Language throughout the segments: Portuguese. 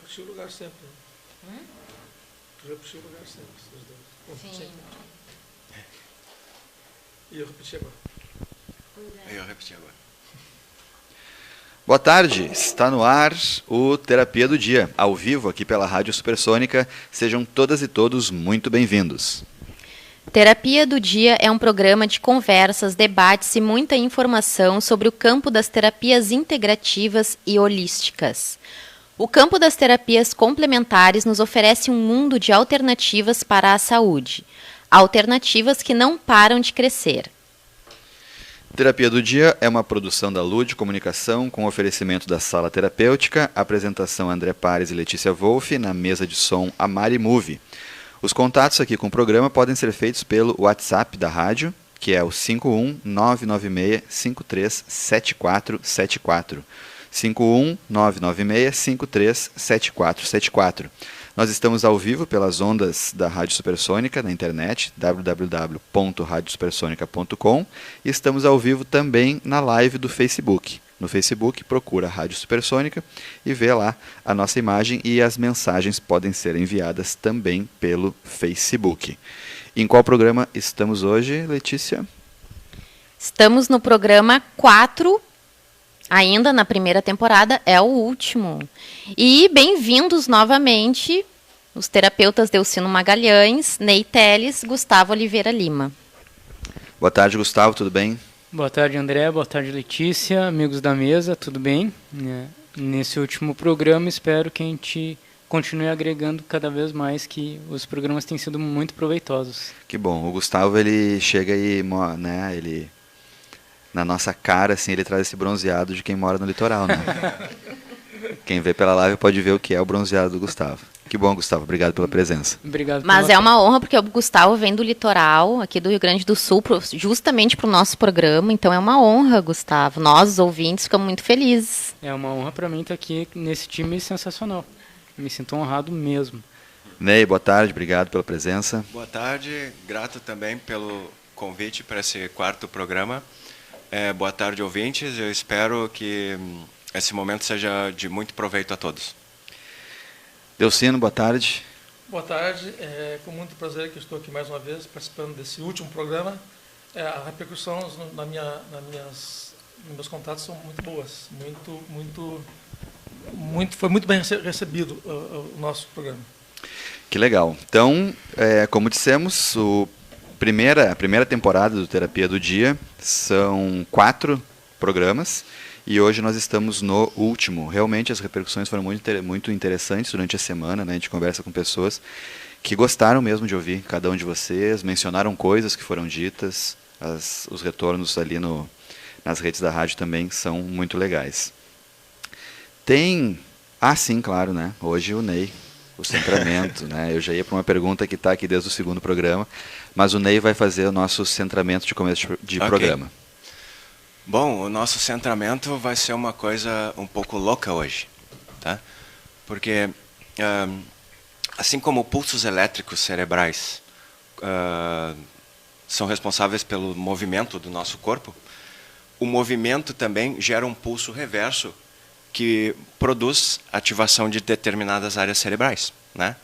repetiu o lugar sempre. Tu repetiu o lugar sempre, vocês dois. Sim. E eu repeti agora. Eu repeti agora. Boa tarde, está no ar o Terapia do Dia, ao vivo aqui pela Rádio Supersônica. Sejam todas e todos muito bem-vindos. Terapia do Dia é um programa de conversas, debates e muita informação sobre o campo das terapias integrativas e holísticas. O campo das terapias complementares nos oferece um mundo de alternativas para a saúde. Alternativas que não param de crescer. Terapia do Dia é uma produção da Lud Comunicação com oferecimento da Sala Terapêutica, apresentação André Pares e Letícia Wolff, na mesa de som Amari Move. Os contatos aqui com o programa podem ser feitos pelo WhatsApp da rádio, que é o 51996537474. 51996537474. Nós estamos ao vivo pelas ondas da Rádio Supersônica na internet, www.radiosupersonica.com, e estamos ao vivo também na live do Facebook. No Facebook, procura Rádio Supersônica e vê lá a nossa imagem, e as mensagens podem ser enviadas também pelo Facebook. Em qual programa estamos hoje, Letícia? Estamos no programa 4, ainda na primeira temporada, é o último. E bem-vindos novamente os terapeutas Delcino Magalhães, Ney Teles, Gustavo Oliveira Lima. Boa tarde, Gustavo, tudo bem? Boa tarde, André. Boa tarde, Letícia. Amigos da mesa, tudo bem? Nesse último programa, espero que a gente continue agregando cada vez mais, que os programas têm sido muito proveitosos. Que bom. O Gustavo, ele chega e, né, ele, na nossa cara, assim, ele traz esse bronzeado de quem mora no litoral, né? Quem vê pela live pode ver o que é o bronzeado do Gustavo. Que bom, Gustavo. Obrigado pela presença. Obrigado. Mas é uma honra, porque o Gustavo vem do litoral, aqui do Rio Grande do Sul, justamente para o nosso programa. Então é uma honra, Gustavo. Nós, os ouvintes, ficamos muito felizes. É uma honra para mim estar aqui nesse time sensacional. Me sinto honrado mesmo. Ney, boa tarde. Obrigado pela presença. Boa tarde. Grato também pelo convite para esse quarto programa. Boa tarde, ouvintes. Eu espero que esse momento seja de muito proveito a todos. Delcino, boa tarde. Boa tarde. É com muito prazer que eu estou aqui mais uma vez participando desse último programa. A repercussão nos meus contatos são muito boas. Foi muito bem recebido o nosso programa. Que legal. Então, como dissemos, a primeira temporada do Terapia do Dia são 4 programas. E hoje nós estamos no último. Realmente as repercussões foram muito interessantes durante a semana, né? A gente conversa com pessoas que gostaram mesmo de ouvir cada um de vocês, mencionaram coisas que foram ditas, os retornos ali nas redes da rádio também são muito legais. Sim, claro, né? Hoje o Ney, o centramento, né? Eu já ia para uma pergunta que está aqui desde o segundo programa, mas o Ney vai fazer o nosso centramento de começo de programa. Bom, o nosso centramento vai ser uma coisa um pouco louca hoje, tá? Porque, assim como pulsos elétricos cerebrais são responsáveis pelo movimento do nosso corpo, o movimento também gera um pulso reverso que produz ativação de determinadas áreas cerebrais, né?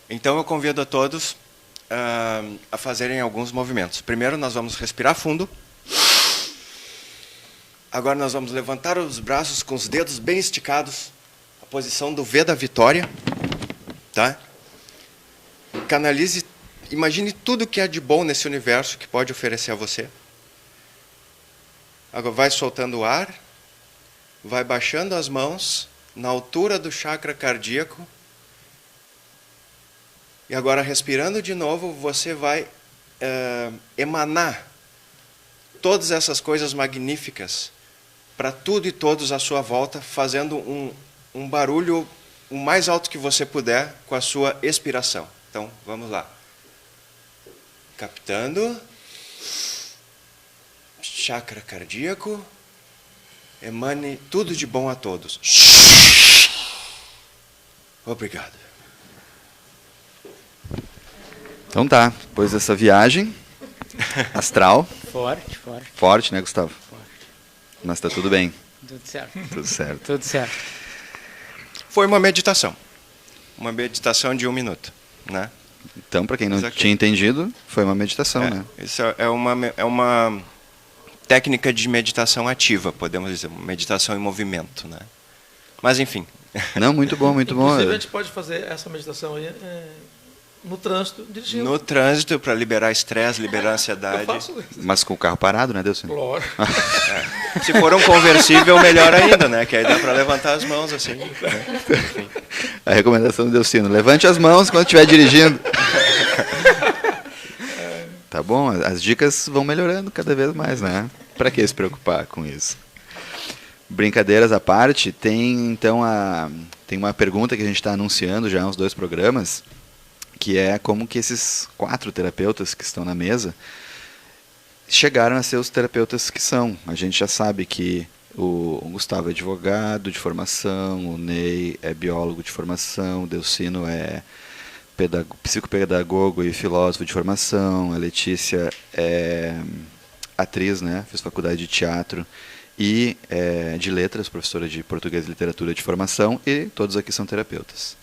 Então eu convido a todos a fazerem alguns movimentos. Primeiro nós vamos respirar fundo. Agora nós vamos levantar os braços com os dedos bem esticados, a posição do V da vitória, tá? Canalize, imagine tudo que há de bom nesse universo que pode oferecer a você. Agora vai soltando o ar, vai baixando as mãos na altura do chakra cardíaco. E agora respirando de novo, você vai emanar todas essas coisas magníficas para tudo e todos à sua volta, fazendo um barulho o mais alto que você puder com a sua expiração. Então, vamos lá. Captando. Chakra cardíaco. Emane tudo de bom a todos. Obrigado. Então tá, depois dessa viagem astral. Forte. Forte, né, Gustavo? Mas tá tudo bem. Tudo certo. Tudo certo. Tudo certo. Foi uma meditação. Uma meditação de 1 minuto, né? Então, para quem não tinha entendido, foi uma meditação, né? Isso é uma técnica de meditação ativa, podemos dizer, meditação em movimento, né? Mas, enfim. Não, muito bom, muito bom. Inclusive, a gente pode fazer essa meditação aí no trânsito, dirigindo. No trânsito, para liberar estresse, liberar ansiedade. Eu faço isso. Mas com o carro parado, né, Delcino? Claro. Se for um conversível, melhor ainda, né? Que aí dá para levantar as mãos assim. Né? Enfim. A recomendação do Delcino: levante as mãos quando estiver dirigindo. Tá bom, as dicas vão melhorando cada vez mais, né? Para que se preocupar com isso? Brincadeiras à parte, tem uma pergunta que a gente está anunciando já há uns 2 programas, que é como que esses 4 terapeutas que estão na mesa chegaram a ser os terapeutas que são. A gente já sabe que o Gustavo é advogado de formação, o Ney é biólogo de formação, o Delcino é psicopedagogo e filósofo de formação, a Letícia é atriz, né? Fez faculdade de teatro e de letras, professora de português e literatura de formação, e todos aqui são terapeutas.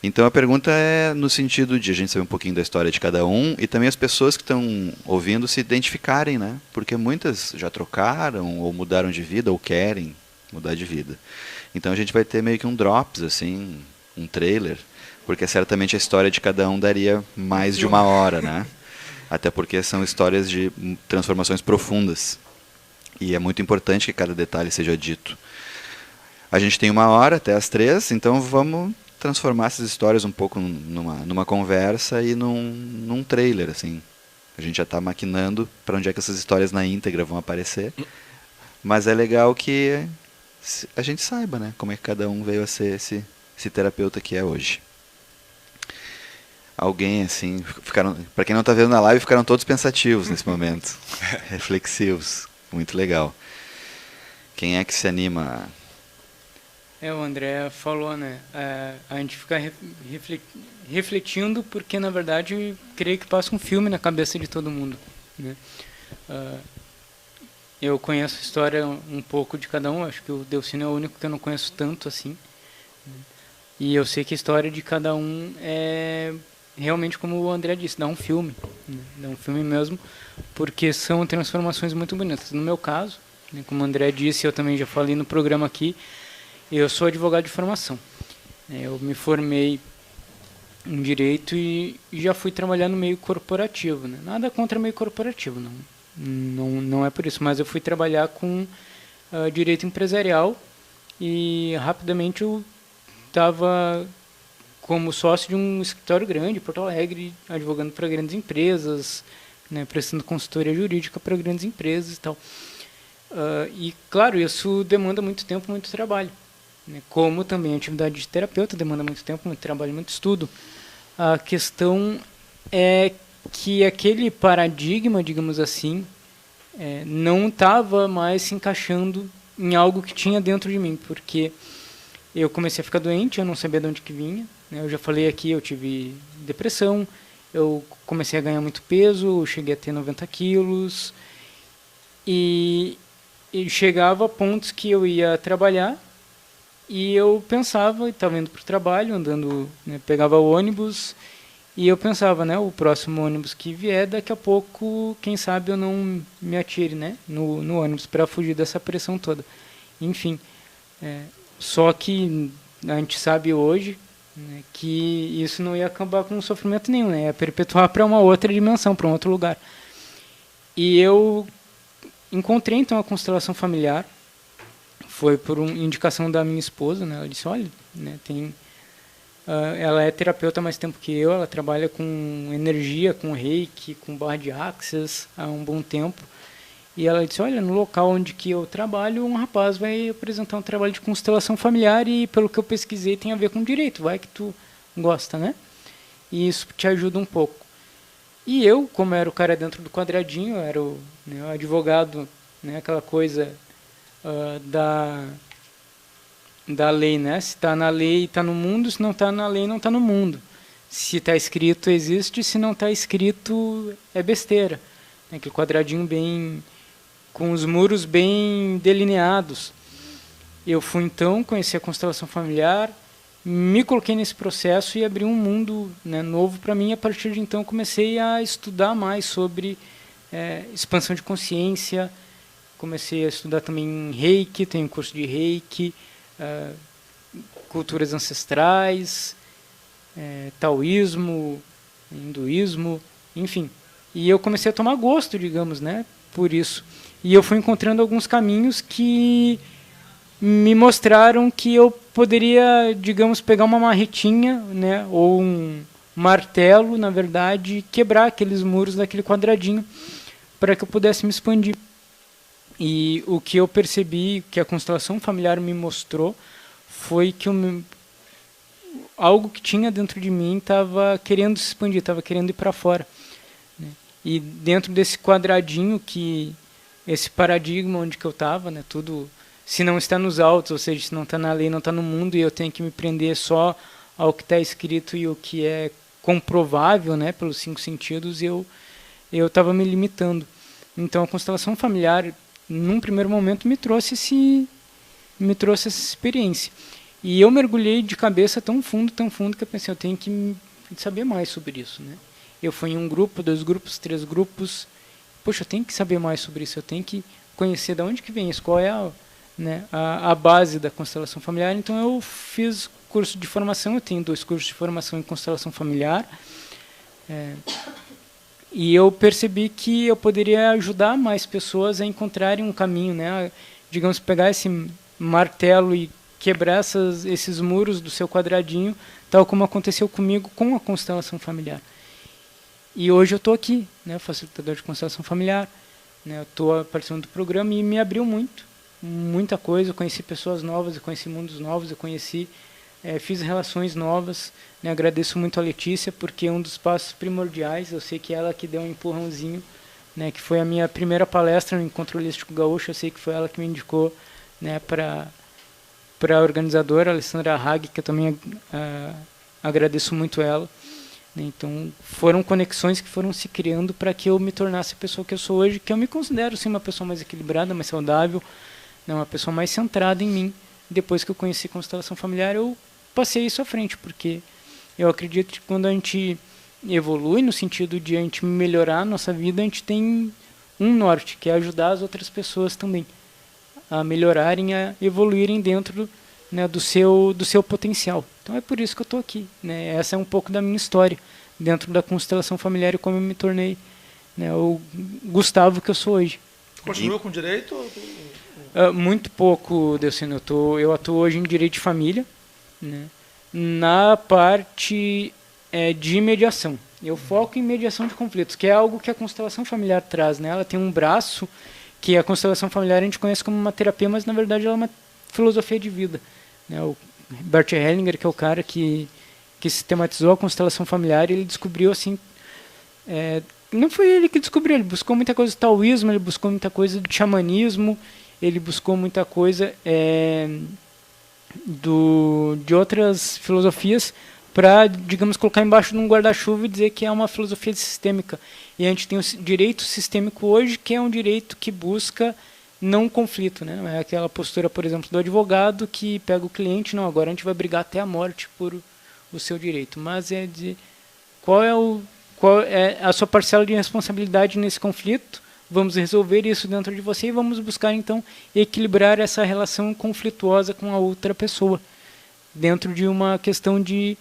Então a pergunta é no sentido de a gente saber um pouquinho da história de cada um e também as pessoas que estão ouvindo se identificarem, né? Porque muitas já trocaram ou mudaram de vida ou querem mudar de vida. Então a gente vai ter meio que um drops, assim, um trailer, porque certamente a história de cada um daria mais de 1 hora, né? Até porque são histórias de transformações profundas. E é muito importante que cada detalhe seja dito. A gente tem 1 hora até as 3, então vamos transformar essas histórias um pouco numa conversa e num trailer, assim. A gente já está maquinando para onde é que essas histórias na íntegra vão aparecer. Mas é legal que a gente saiba, né? Como é que cada um veio a ser esse terapeuta que é hoje. Alguém, assim, para quem não está vendo na live, ficaram todos pensativos nesse momento. Reflexivos. Muito legal. Quem é que se anima? O André falou, né? A gente fica refletindo porque, na verdade, creio que passa um filme na cabeça de todo mundo, né? Eu conheço a história um pouco de cada um. Acho que o Delcino é o único que eu não conheço tanto assim. E eu sei que a história de cada um é realmente, como o André disse, dá um filme, né? Dá um filme mesmo, porque são transformações muito bonitas. No meu caso, né, como o André disse, eu também já falei no programa aqui, eu sou advogado de formação. Eu me formei em Direito e já fui trabalhar no meio corporativo, né? Nada contra o meio corporativo, não é por isso, mas eu fui trabalhar com Direito Empresarial e rapidamente eu estava como sócio de um escritório grande, Porto Alegre, advogando para grandes empresas, né, prestando consultoria jurídica para grandes empresas e tal. E, claro, isso demanda muito tempo, muito trabalho, né, como também a atividade de terapeuta demanda muito tempo, muito trabalho, muito estudo. A questão é que aquele paradigma, digamos assim, não estava mais se encaixando em algo que tinha dentro de mim, porque eu comecei a ficar doente, eu não sabia de onde que vinha. Eu já falei aqui, eu tive depressão, eu comecei a ganhar muito peso, eu cheguei a ter 90 quilos, e chegava a pontos que eu ia trabalhar, e eu pensava, estava indo para o trabalho, andando, né, pegava o ônibus, e eu pensava, né, o próximo ônibus que vier, daqui a pouco, quem sabe eu não me atire, né, no ônibus, para fugir dessa pressão toda. Enfim, só que a gente sabe hoje, né, que isso não ia acabar com sofrimento nenhum, né, ia perpetuar para uma outra dimensão, para um outro lugar. E eu encontrei então a constelação familiar, foi por uma indicação da minha esposa, né, ela disse, olha, né, ela é terapeuta há mais tempo que eu, ela trabalha com energia, com reiki, com barra de axis há um bom tempo. E ela disse, olha, no local onde que eu trabalho, um rapaz vai apresentar um trabalho de constelação familiar e, pelo que eu pesquisei, tem a ver com direito. Vai que tu gosta, né? E isso te ajuda um pouco. E eu, como era o cara dentro do quadradinho, era o advogado, né, aquela coisa da lei, né? Se está na lei, está no mundo. Se não está na lei, não está no mundo. Se está escrito, existe. Se não está escrito, é besteira. Aquele quadradinho bem... com os muros bem delineados. eu fui então conhecer a constelação familiar, me coloquei nesse processo e abri um mundo, né, novo para mim. A partir de então comecei a estudar mais sobre expansão de consciência, comecei a estudar também Reiki, tenho um curso de Reiki, culturas ancestrais, taoísmo, hinduísmo, enfim. E eu comecei a tomar gosto, digamos, né, por isso. E eu fui encontrando alguns caminhos que me mostraram que eu poderia, digamos, pegar uma marretinha, né, ou um martelo, na verdade, quebrar aqueles muros daquele quadradinho para que eu pudesse me expandir. E o que eu percebi, que a constelação familiar me mostrou, foi que algo que tinha dentro de mim estava querendo se expandir, estava querendo ir para fora, né? E dentro desse quadradinho, esse paradigma onde que eu estava, né, tudo, se não está nos autos, ou seja, se não está na lei, não está no mundo, e eu tenho que me prender só ao que está escrito e o que é comprovável, né, pelos 5 sentidos, eu estava me limitando. Então a constelação familiar, num primeiro momento, me trouxe essa experiência. E eu mergulhei de cabeça tão fundo que eu pensei, eu tenho que saber mais sobre isso, né? Eu fui em 1 grupo, 2 grupos, 3 grupos. Poxa, eu tenho que saber mais sobre isso, eu tenho que conhecer de onde que vem isso, qual é a base da constelação familiar. Então eu fiz curso de formação, eu tenho 2 cursos de formação em constelação familiar. E eu percebi que eu poderia ajudar mais pessoas a encontrarem um caminho, né? Digamos, pegar esse martelo e quebrar esses muros do seu quadradinho, tal como aconteceu comigo com a constelação familiar. E hoje eu estou aqui, né, facilitador de constelação familiar, né, eu estou participando do programa e me abriu muita coisa. Eu conheci pessoas novas, eu conheci mundos novos, eu fiz relações novas, né, agradeço muito a Letícia, porque é um dos passos primordiais, eu sei que ela que deu um empurrãozinho, né, que foi a minha primeira palestra no Encontro Holístico Gaúcho, eu sei que foi ela que me indicou, né, para a organizadora, Alessandra Hag, que eu também agradeço muito ela. Então, foram conexões que foram se criando para que eu me tornasse a pessoa que eu sou hoje, que eu me considero sim uma pessoa mais equilibrada, mais saudável, né, uma pessoa mais centrada em mim. Depois que eu conheci constelação familiar, eu passei isso à frente, porque eu acredito que quando a gente evolui no sentido de a gente melhorar a nossa vida, a gente tem um norte, que é ajudar as outras pessoas também a melhorarem, a evoluírem dentro, né, do seu potencial. Então é por isso que eu estou aqui, né? Essa é um pouco da minha história dentro da constelação familiar e como eu me tornei, né, o Gustavo que eu sou hoje. Continua com direito? Muito pouco, Delcino. Eu atuo hoje em direito de família, né, na parte de mediação. Eu foco em mediação de conflitos, que é algo que a constelação familiar traz, né? Ela tem um braço que a constelação familiar a gente conhece como uma terapia, mas na verdade ela é uma filosofia de vida, né? O Bert Hellinger, que é o cara que sistematizou a constelação familiar, ele descobriu assim, não foi ele que descobriu, ele buscou muita coisa do taoísmo, ele buscou muita coisa do xamanismo, ele buscou muita coisa de outras filosofias para, digamos, colocar embaixo de um guarda-chuva e dizer que é uma filosofia sistêmica. E a gente tem o direito sistêmico hoje, que é um direito que busca não conflito, né? Não é aquela postura, por exemplo, do advogado que pega o cliente, não, agora a gente vai brigar até a morte por o seu direito. Mas é de qual é a sua parcela de responsabilidade nesse conflito, vamos resolver isso dentro de você e vamos buscar, então, equilibrar essa relação conflituosa com a outra pessoa, dentro de uma questão de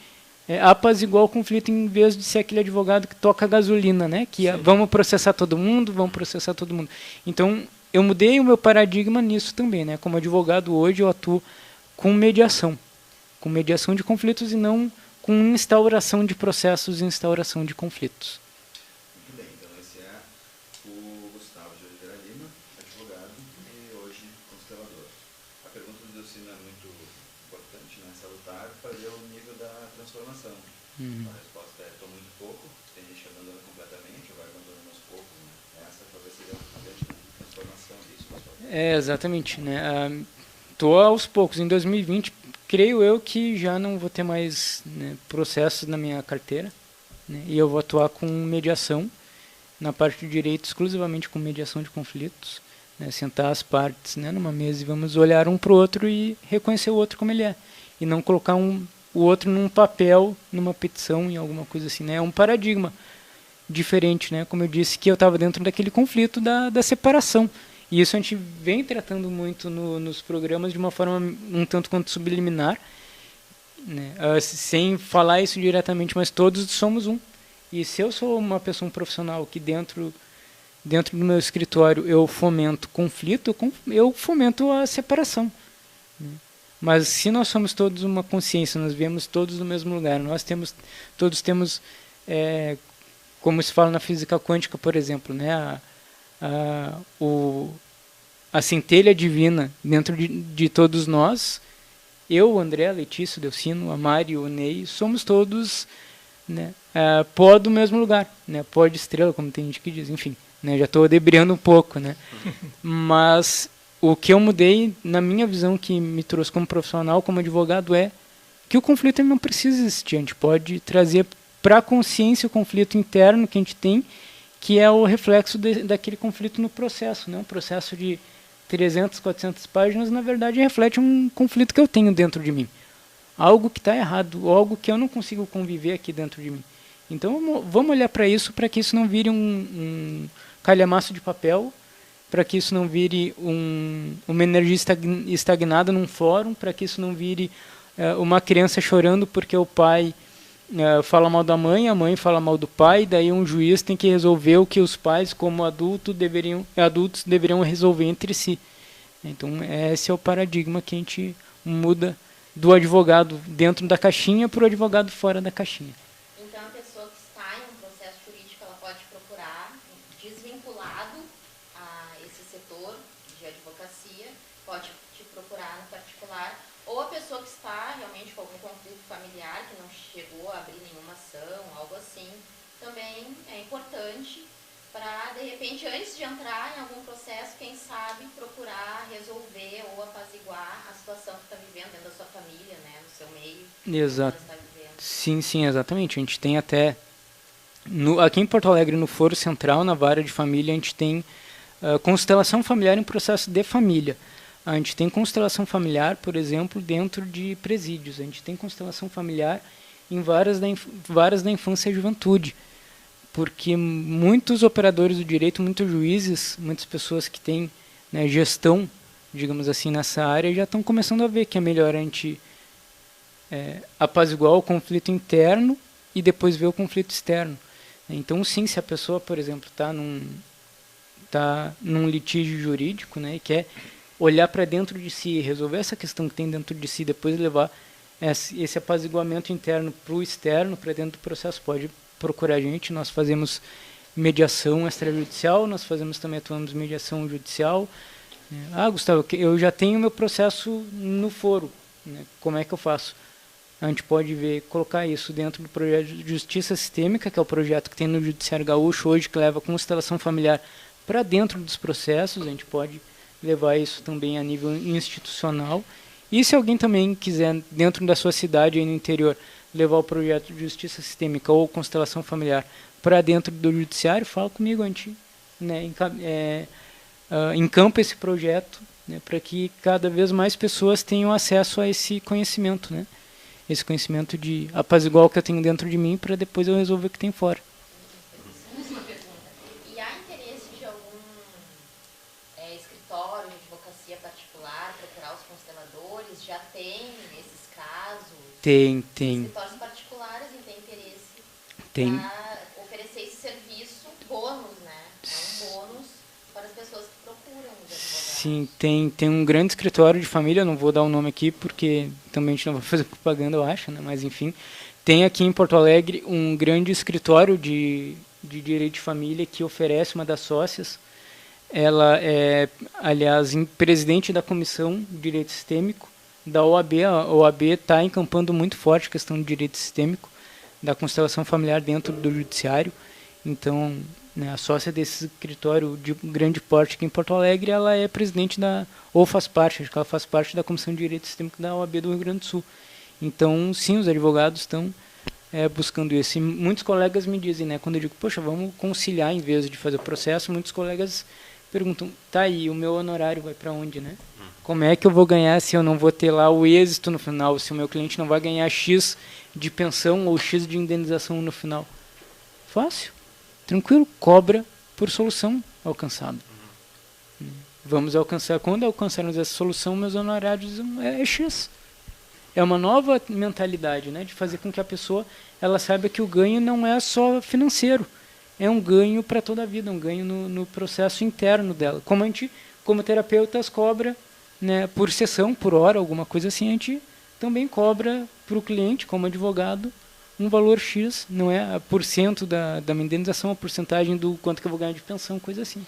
apaziguar o conflito, em vez de ser aquele advogado que toca gasolina, né? Que vamos processar todo mundo. Então, eu mudei o meu paradigma nisso também, né? Como advogado hoje eu atuo com mediação de conflitos e não com instauração de processos e instauração de conflitos. Muito bem, então esse é o Gustavo de Oliveira Lima, advogado e hoje constelador. A pergunta do Delcino é muito importante, né? Salutar, para ver o nível da transformação. A resposta é: estou muito pouco, tem gente que abandona completamente, vai abandonando aos poucos, né? Essa talvez seja uma grande transformação disso, pessoal. Exatamente, né? Estou aos poucos. Em 2020, creio eu que já não vou ter mais, né, processos na minha carteira, né? E eu vou atuar com mediação, na parte de direito, exclusivamente com mediação de conflitos, né, sentar as partes, né, numa mesa e vamos olhar um para o outro e reconhecer o outro como ele é. E não colocar o outro num papel, numa petição, em alguma coisa assim. Né? É um paradigma diferente, né? Como eu disse, que eu estava dentro daquele conflito da separação. E isso a gente vem tratando muito nos programas de uma forma um tanto quanto subliminar, né? Sem falar isso diretamente, mas todos somos um. E se eu sou uma pessoa, um profissional que dentro do meu escritório eu fomento conflito, eu fomento a separação. Né? Mas se nós somos todos uma consciência, nós viemos todos no mesmo lugar, todos temos, como se fala na física quântica, por exemplo, né? A centelha divina dentro de todos nós, eu, o André, a Letícia, o Delcino, a Mari, o Ney, somos todos, né, pó do mesmo lugar, né, pó de estrela, como tem gente que diz, enfim, né, já estou debriando um pouco, né, mas o que eu mudei na minha visão, que me trouxe como profissional, como advogado, é que o conflito não precisa existir, a gente pode trazer para a consciência o conflito interno que a gente tem, que é o reflexo daquele conflito no processo, né, um processo de 300, 400 páginas, na verdade, reflete um conflito que eu tenho dentro de mim. Algo que está errado, algo que eu não consigo conviver aqui dentro de mim. Então, vamos olhar para isso, para que isso não vire um calhamaço de papel, para que isso não vire uma energia estagnada num fórum, para que isso não vire uma criança chorando porque o pai fala mal da mãe, a mãe fala mal do pai, daí um juiz tem que resolver o que os pais, como adultos deveriam resolver entre si. Então, esse é o paradigma que a gente muda do advogado dentro da caixinha para o advogado fora da caixinha. Então, a pessoa que está em um processo jurídico, ela pode procurar, desvinculado a esse setor de advocacia, pode te procurar no particular, ou a pessoa que está realmente com algum conflito familiar, que não chegou a abrir nenhuma ação, algo assim, também é importante para, de repente, antes de entrar em algum processo, quem sabe, procurar resolver ou apaziguar a situação que está vivendo dentro da sua família, né, no seu meio. Exato. Sim, exatamente. A gente tem até, aqui em Porto Alegre, no Foro Central, na Vara de Família, a gente tem constelação familiar em processo de família. A gente tem constelação familiar, por exemplo, dentro de presídios. A gente tem constelação familiar em varas da infância e juventude. Porque muitos operadores do direito, muitos juízes, muitas pessoas que têm, né, gestão, digamos assim, nessa área, já estão começando a ver que é melhor a gente apaziguar o conflito interno e depois ver o conflito externo. Então, sim, se a pessoa, por exemplo, está num litígio jurídico, né, e quer olhar para dentro de si, resolver essa questão que tem dentro de si, depois levar esse apaziguamento interno para o externo, para dentro do processo, pode procurar a gente. Nós fazemos mediação extrajudicial, nós atuamos mediação judicial. Gustavo, eu já tenho meu processo no foro, né? Como é que eu faço? A gente pode colocar isso dentro do projeto de Justiça Sistêmica, que é o projeto que tem no Judiciário Gaúcho hoje, que leva a constelação familiar para dentro dos processos. A gente pode levar isso também a nível institucional. E se alguém também quiser, dentro da sua cidade, aí no interior, levar o projeto de Justiça Sistêmica ou constelação familiar para dentro do judiciário, fala comigo, a gente, né, encampa esse projeto, né, para que cada vez mais pessoas tenham acesso a esse conhecimento, né? Esse conhecimento de apaziguar o que eu tenho dentro de mim para depois eu resolver o que tem fora. Última pergunta. E há interesse de algum escritório de advocacia particular procurar os consteladores? Já tem esses casos? Tem. Escritórios particulares e tem interesse para oferecer esse serviço, bônus, né? É um bônus para as pessoas que procuram os advogados. Sim, tem um grande escritório de família, não vou dar o nome aqui porque também a gente não vai fazer propaganda, eu acho, né? Mas enfim, tem aqui em Porto Alegre um grande escritório de direito de família que oferece, uma das sócias. Ela é, aliás, presidente da Comissão de Direito Sistêmico da OAB. A OAB está encampando muito forte a questão do direito sistêmico, da constelação familiar dentro do judiciário. Então, né, a sócia desse escritório de grande porte aqui em Porto Alegre, ela é presidente ou faz parte, acho que ela faz parte da Comissão de Direito Sistêmico da OAB do Rio Grande do Sul. Então, sim, os advogados estão buscando isso. E muitos colegas me dizem, né, quando eu digo, poxa, vamos conciliar em vez de fazer o processo, muitos colegas perguntam, tá aí, o meu honorário vai para onde, né? Como é que eu vou ganhar se eu não vou ter lá o êxito no final, se o meu cliente não vai ganhar X de pensão ou X de indenização no final? Fácil, tranquilo, cobra por solução alcançada. Vamos alcançar, quando alcançarmos essa solução, meus honorários é X. É uma nova mentalidade, né, de fazer com que a pessoa ela saiba que o ganho não é só financeiro, é um ganho para toda a vida, um ganho no processo interno dela. Como a gente, como terapeutas, cobra, né, por sessão, por hora, alguma coisa assim, a gente também cobra para o cliente, como advogado, um valor X, não é a porcento da minha indenização, a porcentagem do quanto que eu vou ganhar de pensão, coisa assim.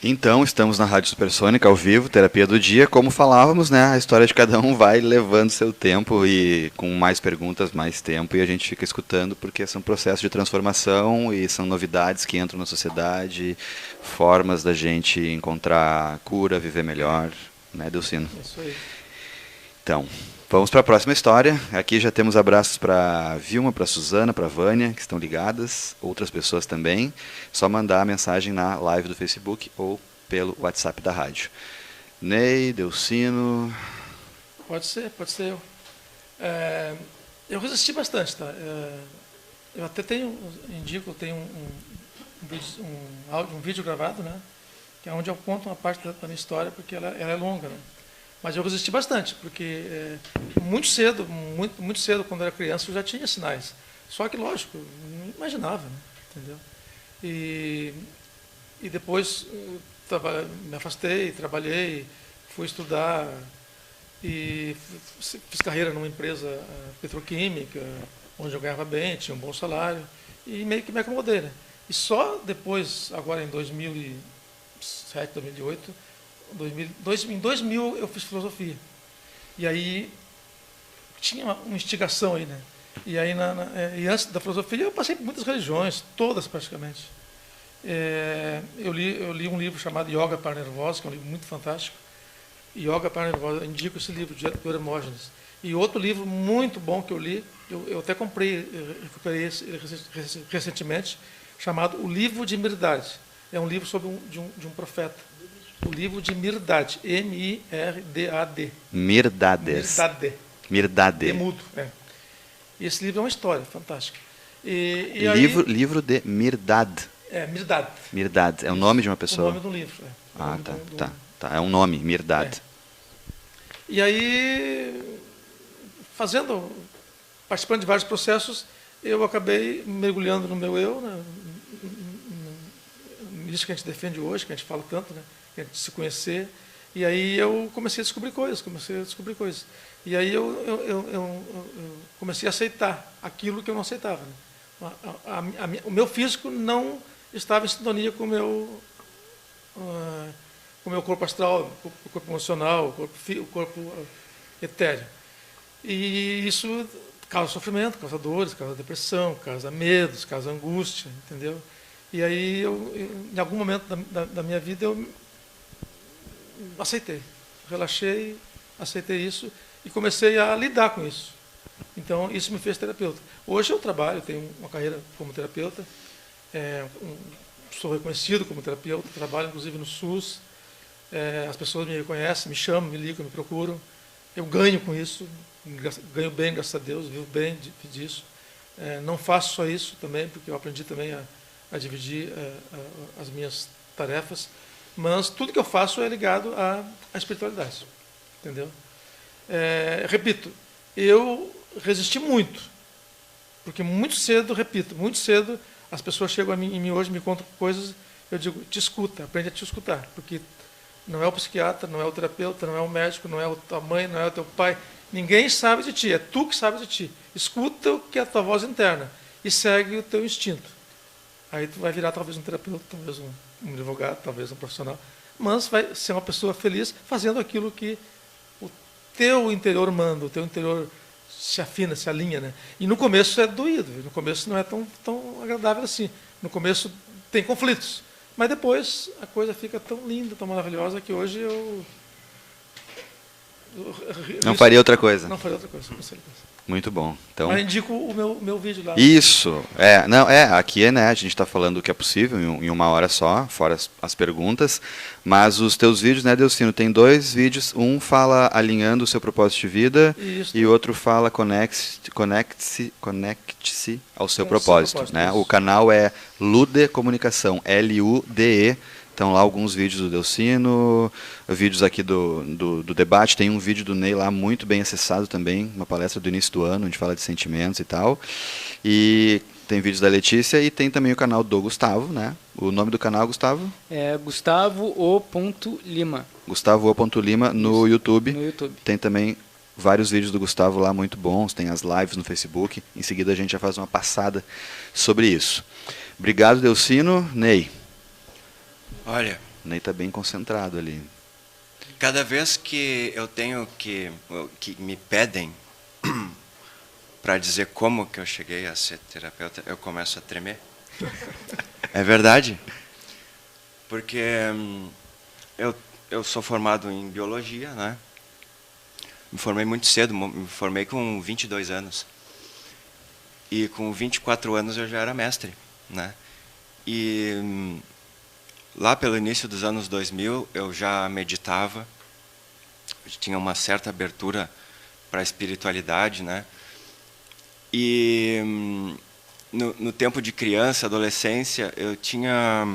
Então, estamos na Rádio Supersônica, ao vivo, Terapia do Dia. Como falávamos, né, a história de cada um vai levando seu tempo e com mais perguntas, mais tempo, e a gente fica escutando porque são processos de transformação e são novidades que entram na sociedade, formas da gente encontrar cura, viver melhor, né, Delcino? Isso aí. Então, vamos para a próxima história. Aqui já temos abraços para a Vilma, para a Suzana, para a Vânia, que estão ligadas, outras pessoas também. Só mandar a mensagem na live do Facebook ou pelo WhatsApp da rádio. Ney, Delcino... Pode ser eu. Eu resisti bastante, tá? Eu até tenho, indico, eu tenho um vídeo gravado, né? Que é onde eu conto uma parte da minha história, porque ela é longa, né? Mas eu resisti bastante, porque muito cedo, quando eu era criança, eu já tinha sinais. Só que, lógico, não imaginava, né? Entendeu? E depois me afastei, trabalhei, fui estudar e fiz carreira numa empresa petroquímica, onde eu ganhava bem, tinha um bom salário, e meio que me acomodei, né? E só depois, agora em 2007, 2008, em 2000 eu fiz filosofia. E aí tinha uma instigação aí, né? E aí e antes da filosofia eu passei por muitas religiões, todas praticamente. Eu li um livro chamado Yoga para Nervosos, que é um livro muito fantástico. Yoga para Nervosos, eu indico esse livro do Hermógenes. E outro livro muito bom que eu li, eu até recuperei recentemente, chamado O Livro de Mirdad. É um livro sobre de um profeta. O livro de Mirdad, M-I-R-D-A-D. Mirdades. Mirdade. De mudo, E esse livro é uma história fantástica. Livro de Mirdad. Mirdad. Mirdad, é o nome de uma pessoa? O nome do livro, Tá, é um nome, Mirdad. E aí, participando de vários processos, eu acabei mergulhando no meu eu, né? Isso que a gente defende hoje, que a gente fala tanto, né? Que a gente se conhecer. E aí eu comecei a descobrir coisas. E aí eu comecei a aceitar aquilo que eu não aceitava, né? O meu físico não estava em sintonia com o meu corpo astral, o corpo emocional, o corpo etéreo. E isso causa sofrimento, causa dores, causa depressão, causa medos, causa angústia, entendeu? E aí, em algum momento da minha vida, eu aceitei, relaxei, aceitei isso e comecei a lidar com isso. Então, isso me fez terapeuta. Hoje eu trabalho, tenho uma carreira como terapeuta, sou reconhecido como terapeuta, trabalho inclusive no SUS, as pessoas me reconhecem, me chamam, me ligam, me procuram, eu ganho com isso, ganho bem, graças a Deus, vivo bem disso. Não faço só isso também, porque eu aprendi também a dividir as minhas tarefas, mas tudo que eu faço é ligado à espiritualidade, entendeu? Repito, eu resisti muito, porque muito cedo as pessoas chegam em mim hoje, me contam coisas, eu digo, te escuta, aprende a te escutar, porque não é o psiquiatra, não é o terapeuta, não é o médico, não é a tua mãe, não é o teu pai, ninguém sabe de ti, é tu que sabe de ti. Escuta o que é a tua voz interna e segue o teu instinto. Aí tu vai virar talvez um terapeuta, talvez um advogado, talvez um profissional, mas vai ser uma pessoa feliz fazendo aquilo que o teu interior manda, o teu interior se afina, se alinha, né? E no começo é doído, no começo não é tão agradável assim. No começo tem conflitos, mas depois a coisa fica tão linda, tão maravilhosa que hoje Não faria outra coisa. Não faria outra coisa, com certeza. Muito bom. Então, Mas indico o meu vídeo lá. isso. Aqui né, a gente está falando o que é possível em uma hora só, fora as perguntas. Mas os teus vídeos, né, Delcino, tem 2 vídeos. Um fala alinhando o seu propósito de vida. Isso. E outro fala conecte-se ao seu propósito. Né? O canal é Lude Comunicação, Lude. Então lá alguns vídeos do Delcino, vídeos aqui do debate, tem um vídeo do Ney lá muito bem acessado também, uma palestra do início do ano, onde fala de sentimentos e tal. E tem vídeos da Letícia e tem também o canal do Gustavo, né? O nome do canal, Gustavo? É Gustavo.Lima. Gustavo.Lima no YouTube. No YouTube. Tem também vários vídeos do Gustavo lá muito bons, tem as lives no Facebook. Em seguida a gente já faz uma passada sobre isso. Obrigado, Delcino. Ney. Olha, O Ney está bem concentrado ali. cada vez que eu tenho que me pedem para dizer como que eu cheguei a ser terapeuta, eu começo a tremer. É verdade. Porque eu sou formado em biologia, né? Me formei muito cedo, me formei com 22 anos. E com 24 anos eu já era mestre, né? E lá pelo início dos anos 2000, eu já meditava, eu tinha uma certa abertura para a espiritualidade, né? E no tempo de criança, adolescência, eu tinha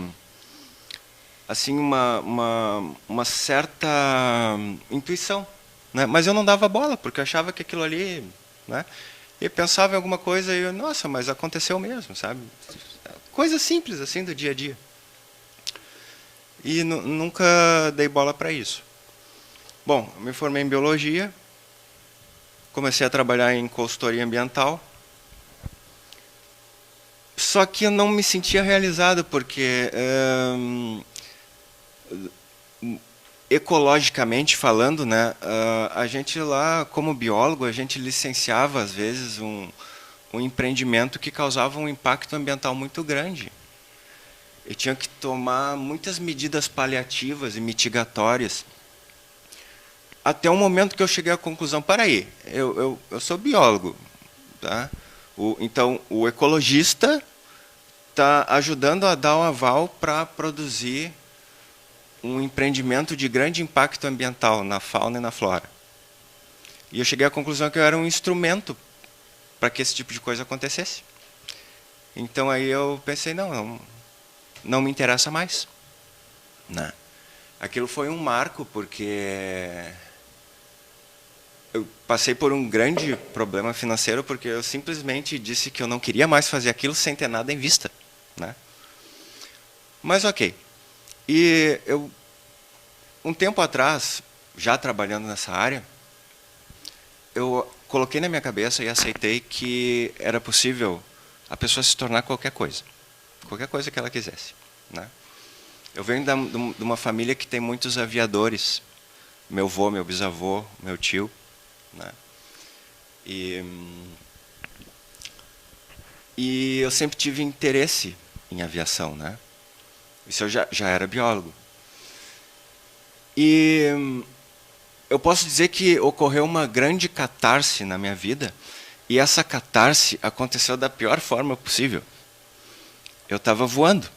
assim uma certa intuição, né? Mas eu não dava bola, porque eu achava que aquilo ali, né? E pensava em alguma coisa e eu, nossa, mas aconteceu mesmo, sabe? Coisa simples assim do dia a dia. E nunca dei bola para isso. Bom, eu me formei em biologia, comecei a trabalhar em consultoria ambiental, só que eu não me sentia realizado, porque ecologicamente falando, né, a gente lá, como biólogo, a gente licenciava, às vezes, um empreendimento que causava um impacto ambiental muito grande. Eu tinha que tomar muitas medidas paliativas e mitigatórias. Até o momento que eu cheguei à conclusão, para aí, eu sou biólogo. Tá? Então, o ecologista está ajudando a dar um aval para produzir um empreendimento de grande impacto ambiental na fauna e na flora. E eu cheguei à conclusão que eu era um instrumento para que esse tipo de coisa acontecesse. Então, aí eu pensei, não me interessa mais. Não. Aquilo foi um marco, porque eu passei por um grande problema financeiro, porque eu simplesmente disse que eu não queria mais fazer aquilo sem ter nada em vista. Né? Mas ok. E eu, um tempo atrás, já trabalhando nessa área, eu coloquei na minha cabeça e aceitei que era possível a pessoa se tornar qualquer coisa que ela quisesse, né? Eu venho de uma família que tem muitos aviadores, meu avô, meu bisavô, meu tio, né? E eu sempre tive interesse em aviação, né? Isso eu já era biólogo. E eu posso dizer que ocorreu uma grande catarse na minha vida, e essa catarse aconteceu da pior forma possível. Eu estava voando.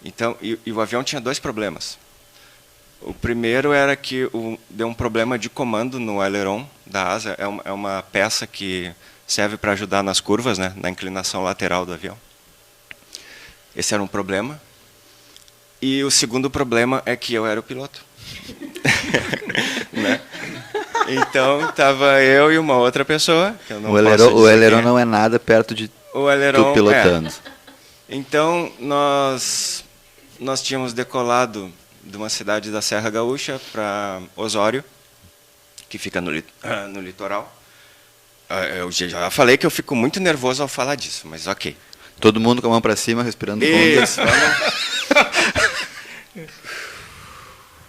Então, e o avião tinha 2 problemas. O primeiro era que deu um problema de comando no aileron da asa. É uma peça que serve para ajudar nas curvas, né, na inclinação lateral do avião. Esse era um problema. E o segundo problema é que eu era o piloto. Né? Então, estava eu e uma outra pessoa. Que eu não o aileron não é nada perto de tu pilotando. Então, nós tínhamos decolado de uma cidade da Serra Gaúcha para Osório, que fica no litoral. Eu já falei que eu fico muito nervoso ao falar disso, mas ok. Todo mundo com a mão para cima, respirando fundo. Isso.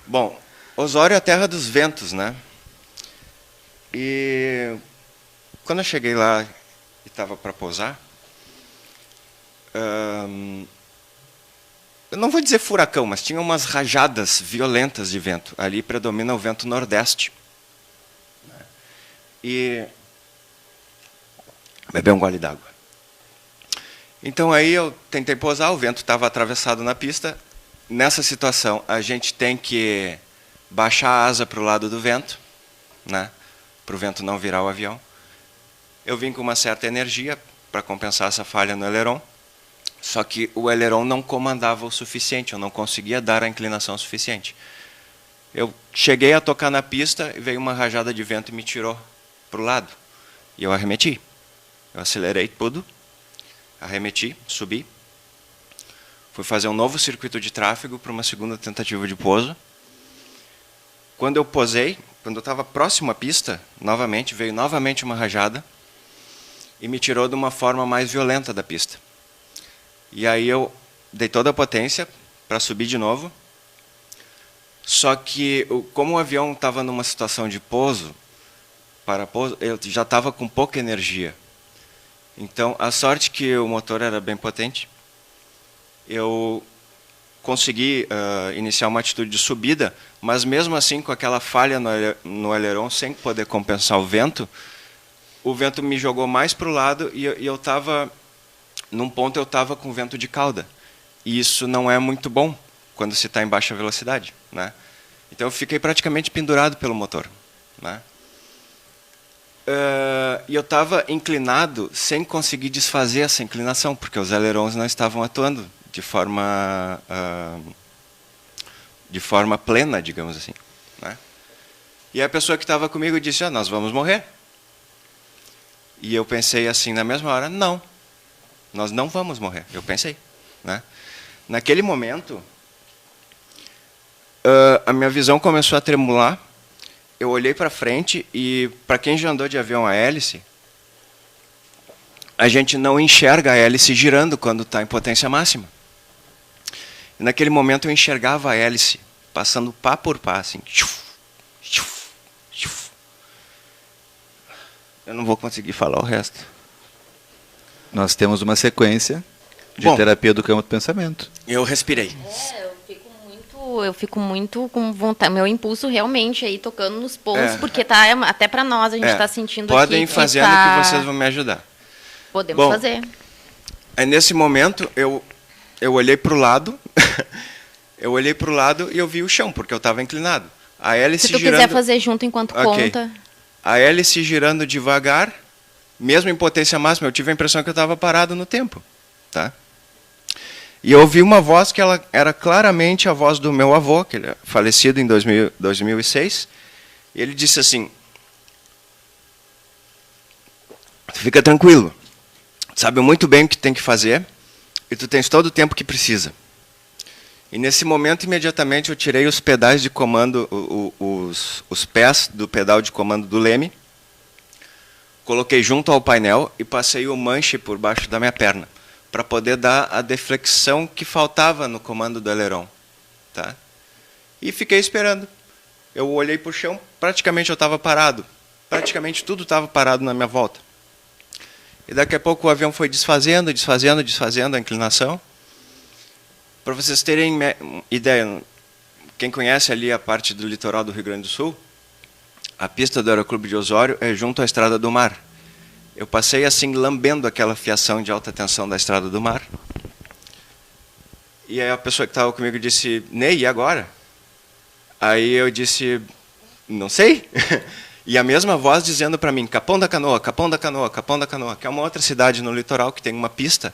Bom, Osório é a terra dos ventos, né? E quando eu cheguei lá e estava para pousar, eu não vou dizer furacão, mas tinha umas rajadas violentas de vento. Ali predomina o vento nordeste. e beber um gole d'água. Então aí eu tentei pousar, o vento estava atravessado na pista. Nessa situação, a gente tem que baixar a asa para o lado do vento, né, para o vento não virar o avião. Eu vim com uma certa energia para compensar essa falha no aileron, só que o aileron não comandava o suficiente, eu não conseguia dar a inclinação suficiente. Eu cheguei a tocar na pista e veio uma rajada de vento e me tirou para o lado. E eu arremeti. Eu acelerei tudo, arremeti, subi. Fui fazer um novo circuito de tráfego para uma segunda tentativa de pouso. Quando eu posei, quando eu estava próximo à pista, novamente, veio novamente uma rajada e me tirou de uma forma mais violenta da pista. E aí eu dei toda a potência para subir de novo. Só que, como o avião estava numa situação de pouso, eu já estava com pouca energia. Então, a sorte que o motor era bem potente, eu consegui iniciar uma atitude de subida, mas mesmo assim, com aquela falha no aileron, sem poder compensar o vento me jogou mais para o lado e eu estava, num ponto eu estava com vento de cauda. E isso não é muito bom quando se está em baixa velocidade, né? Então eu fiquei praticamente pendurado pelo motor, né? E eu estava inclinado sem conseguir desfazer essa inclinação, porque os ailerons não estavam atuando de forma plena, digamos assim, né? E a pessoa que estava comigo disse: nós vamos morrer. E eu pensei assim na mesma hora: não, nós não vamos morrer. Eu pensei, né? Naquele momento, a minha visão começou a tremular. Eu olhei para frente e, para quem já andou de avião a hélice, a gente não enxerga a hélice girando quando está em potência máxima. E naquele momento eu enxergava a hélice passando pá por pá, assim. Eu não vou conseguir falar o resto. Nós temos uma sequência de terapia do campo do pensamento. Eu respirei. Eu fico muito com vontade. Meu impulso realmente aí tocando nos pontos, porque tá até para nós a gente está sentindo podem aqui. Podem fazendo que vocês vão me ajudar. Podemos fazer. Aí nesse momento eu olhei para o lado, eu olhei para o lado e eu vi o chão, porque eu estava inclinado. A hélice Se tu girando, quiser fazer junto enquanto conta. A hélice girando devagar, mesmo em potência máxima, eu tive a impressão que eu estava parado no tempo, tá? E eu ouvi uma voz que ela era claramente a voz do meu avô, que ele é falecido em 2006. E ele disse assim: fica tranquilo, sabe muito bem o que tem que fazer e tu tens todo o tempo que precisa. E nesse momento, imediatamente, eu tirei os pedais de comando, os pés do pedal de comando do leme, coloquei junto ao painel e passei o manche por baixo da minha perna, para poder dar a deflexão que faltava no comando do aileron, tá? E fiquei esperando. Eu olhei para o chão, praticamente eu estava parado. Praticamente tudo estava parado na minha volta. E daqui a pouco o avião foi desfazendo a inclinação. Para vocês terem ideia, quem conhece ali a parte do litoral do Rio Grande do Sul, a pista do Aeroclube de Osório é junto à Estrada do Mar. Eu passei assim, lambendo aquela fiação de alta tensão da Estrada do Mar. E aí a pessoa que estava comigo disse: Ney, e agora? Aí eu disse: não sei. E a mesma voz dizendo para mim: Capão da Canoa, Capão da Canoa, Capão da Canoa, que é uma outra cidade no litoral que tem uma pista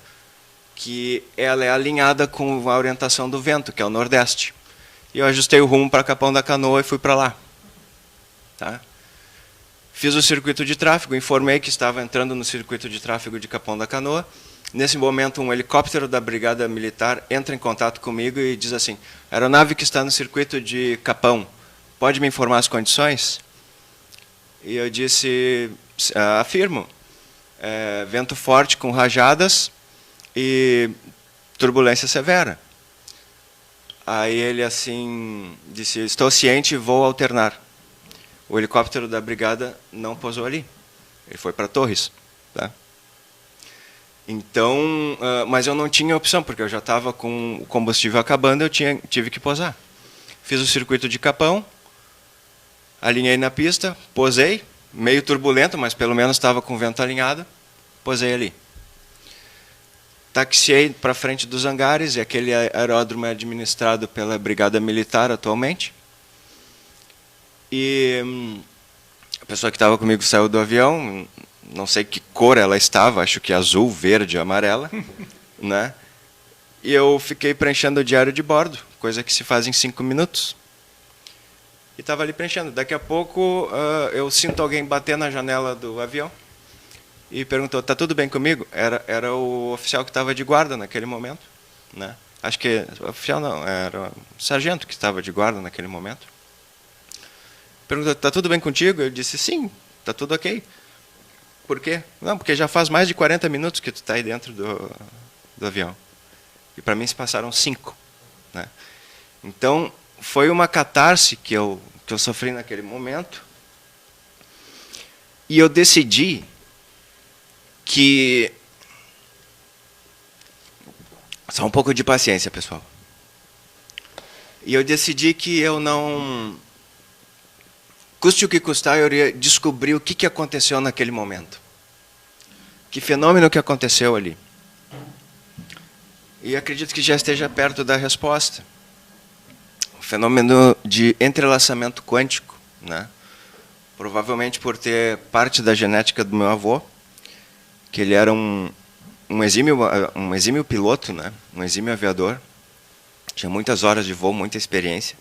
que ela é alinhada com a orientação do vento, que é o nordeste. E eu ajustei o rumo para Capão da Canoa e fui para lá. Tá? Fiz o circuito de tráfego, informei que estava entrando no circuito de tráfego de Capão da Canoa. Nesse momento, um helicóptero da Brigada Militar entra em contato comigo e diz assim: aeronave que está no circuito de Capão, pode me informar as condições? E eu disse: afirmo, vento forte com rajadas e turbulência severa. Aí ele assim disse: estou ciente, vou alternar. O helicóptero da brigada não pousou ali. Ele foi para Torres. Tá? Então, mas eu não tinha opção, porque eu já estava com o combustível acabando, eu tive que pousar. Fiz o circuito de Capão, alinhei na pista, posei, meio turbulento, mas pelo menos estava com o vento alinhado, posei ali. Taxiei para frente dos hangares, e aquele aeródromo é administrado pela Brigada Militar atualmente. E a pessoa que estava comigo saiu do avião, não sei que cor ela estava, acho que azul, verde, amarela, né? E eu fiquei preenchendo o diário de bordo, coisa que se faz em 5 minutos. E estava ali preenchendo. Daqui a pouco eu sinto alguém bater na janela do avião e perguntou: "Tá tudo bem comigo?" Era o oficial que estava de guarda naquele momento, né? Acho que oficial não, era o sargento que estava de guarda naquele momento. Perguntou: "Tá tudo bem contigo?" Eu disse: "Sim, tá tudo ok." "Por quê?" "Não, porque já faz mais de 40 minutos que tu está aí dentro do avião." E para mim se passaram 5, né? Então foi uma catarse que eu sofri naquele momento. E eu decidi que... Só um pouco de paciência, pessoal. E eu decidi que eu não... Custe o que custar, eu iria descobrir o que aconteceu naquele momento. Que fenômeno que aconteceu ali. E acredito que já esteja perto da resposta. O fenômeno de entrelaçamento quântico, né? Provavelmente por ter parte da genética do meu avô, que ele era um exímio piloto, né? Um exímio aviador. Tinha muitas horas de voo, muita experiência.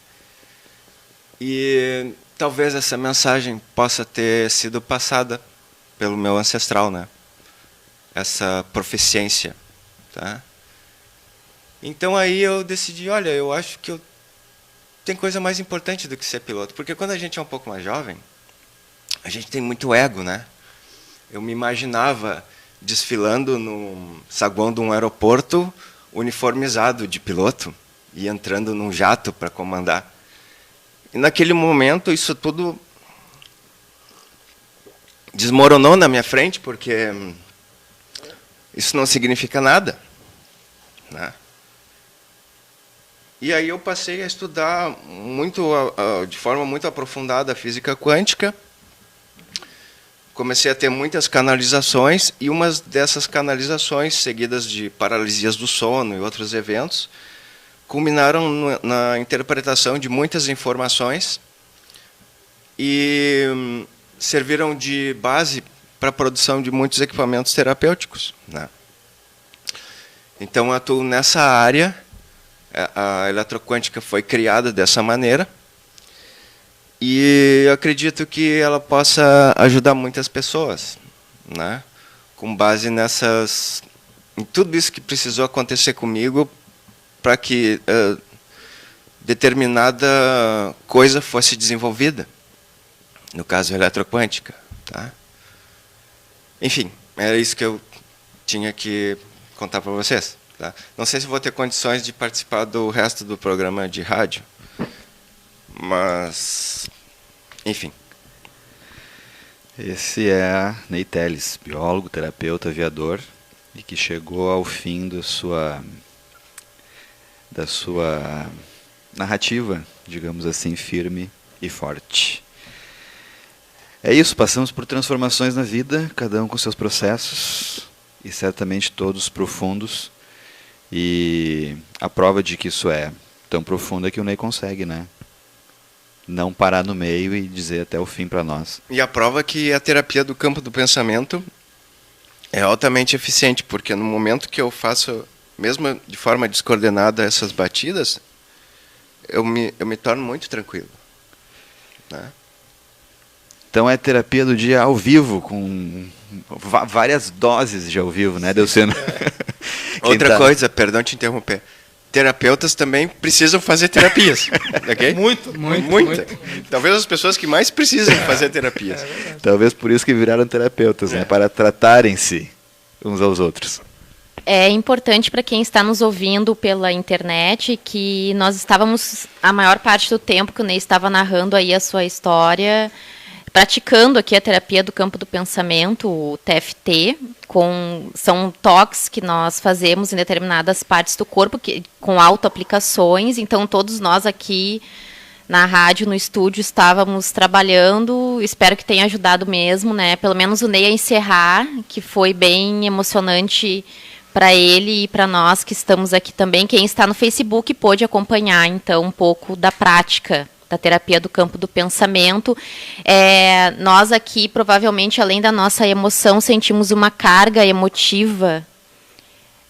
E talvez essa mensagem possa ter sido passada pelo meu ancestral, né? Essa proficiência, tá? Então aí eu decidi, olha, eu acho que tem coisa mais importante do que ser piloto, porque quando a gente é um pouco mais jovem, a gente tem muito ego, né? Eu me imaginava desfilando no saguão de um aeroporto uniformizado de piloto e entrando num jato para comandar. E naquele momento isso tudo desmoronou na minha frente, porque isso não significa nada, né? E aí eu passei a estudar de forma muito aprofundada a física quântica. Comecei a ter muitas canalizações, e umas dessas canalizações, seguidas de paralisias do sono e outros eventos, culminaram na interpretação de muitas informações e serviram de base para a produção de muitos equipamentos terapêuticos, né? Então, eu atuo nessa área. A eletroquântica foi criada dessa maneira, e eu acredito que ela possa ajudar muitas pessoas, né? Com base em tudo isso que precisou acontecer comigo para que determinada coisa fosse desenvolvida, no caso a eletroquântica, tá? Enfim, era isso que eu tinha que contar para vocês. Tá? Não sei se vou ter condições de participar do resto do programa de rádio, mas, enfim. Esse é Ney Teles, biólogo, terapeuta, aviador, e que chegou ao fim da sua narrativa, digamos assim, firme e forte. É isso, passamos por transformações na vida, cada um com seus processos, e certamente todos profundos. E a prova de que isso é tão profundo é que o Ney consegue, né? Não parar no meio e dizer até o fim para nós. E a prova que a terapia do campo do pensamento é altamente eficiente, porque no momento que eu faço, mesmo de forma descoordenada, essas batidas, eu me torno muito tranquilo, né? Então é terapia do dia ao vivo, com várias doses de ao vivo, né, Delceno? Outra coisa, perdão te interromper. Terapeutas também precisam fazer terapias, ok? Muito. Talvez as pessoas que mais precisam fazer terapias. Talvez por isso que viraram terapeutas, né? Para tratarem-se uns aos outros. É importante para quem está nos ouvindo pela internet que nós estávamos, a maior parte do tempo que o Ney estava narrando aí a sua história, praticando aqui a terapia do campo do pensamento, o TFT, são toques que nós fazemos em determinadas partes do corpo, com autoaplicações. Então, todos nós aqui na rádio, no estúdio, estávamos trabalhando. Espero que tenha ajudado mesmo, né? Pelo menos o Ney a encerrar, que foi bem emocionante para ele e para nós que estamos aqui também. Quem está no Facebook pôde acompanhar, então, um pouco da prática da terapia do campo do pensamento. Nós aqui, provavelmente, além da nossa emoção, sentimos uma carga emotiva,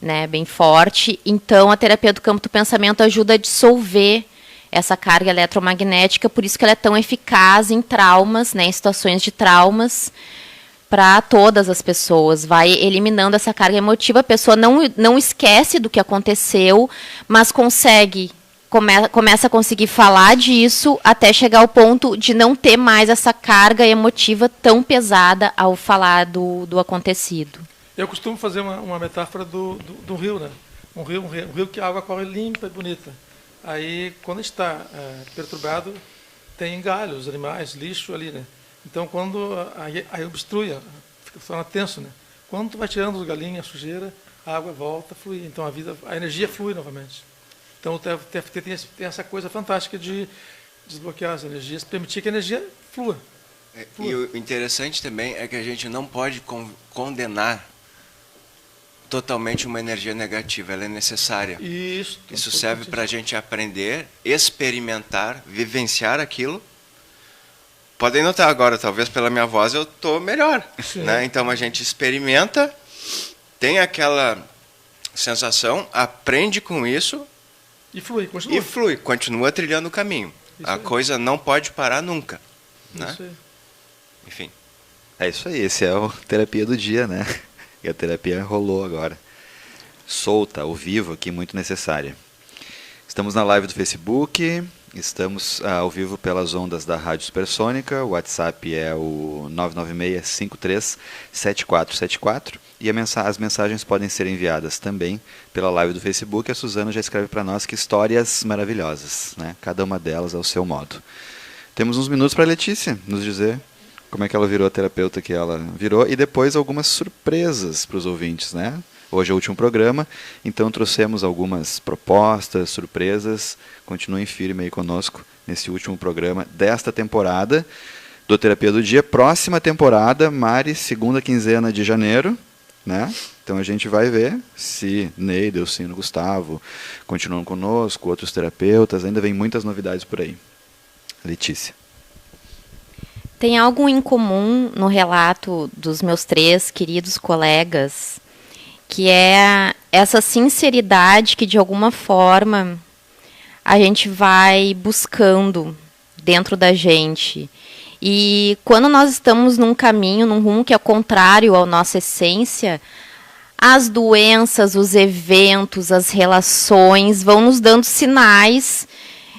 né, bem forte. Então, a terapia do campo do pensamento ajuda a dissolver essa carga eletromagnética, por isso que ela é tão eficaz em traumas, né, em situações de traumas, para todas as pessoas. Vai eliminando essa carga emotiva, a pessoa não esquece do que aconteceu, mas começa a conseguir falar disso até chegar ao ponto de não ter mais essa carga emotiva tão pesada ao falar do acontecido. Eu costumo fazer uma metáfora do rio, né? Um rio que a água corre limpa e bonita. Aí, quando está perturbado, tem galhos, animais, lixo ali, né? Então, quando aí obstrui, fica torna tenso, né? Quando tu vai tirando os galinhos, a sujeira, a água volta a fluir. Então, a energia flui novamente. Então, o TFT tem essa coisa fantástica de desbloquear as energias, permitir que a energia flua. E o interessante também é que a gente não pode condenar totalmente uma energia negativa, ela é necessária. Isso serve para a gente aprender, experimentar, vivenciar aquilo. Podem notar agora, talvez pela minha voz eu estou melhor. Né? Então a gente experimenta, tem aquela sensação, aprende com isso e flui, continua. E flui, continua trilhando o caminho. Isso a aí. Coisa não pode parar nunca. Né? Isso aí. Enfim. É isso aí, esse é o Terapia do Dia, né? E a terapia rolou agora. Solta, ao vivo aqui, muito necessária. Estamos na live do Facebook, estamos ao vivo pelas ondas da Rádio Supersônica, o WhatsApp é o 996-537474 e as mensagens podem ser enviadas também pela live do Facebook. A Suzana já escreve para nós que histórias maravilhosas, né? Cada uma delas ao seu modo. Temos uns minutos para a Letícia nos dizer como é que ela virou a terapeuta que ela virou, e depois algumas surpresas para os ouvintes, né? Hoje é o último programa, então trouxemos algumas propostas, surpresas. Continuem firme aí conosco nesse último programa desta temporada do Terapia do Dia. Próxima temporada, Mari, segunda quinzena de janeiro, né? Então a gente vai ver se Ney, Delcino, Gustavo continuam conosco, outros terapeutas, ainda vem muitas novidades por aí. Letícia. Tem algo em comum no relato dos meus 3 queridos colegas, que é essa sinceridade que, de alguma forma, a gente vai buscando dentro da gente. E quando nós estamos num caminho, num rumo que é contrário à nossa essência, as doenças, os eventos, as relações vão nos dando sinais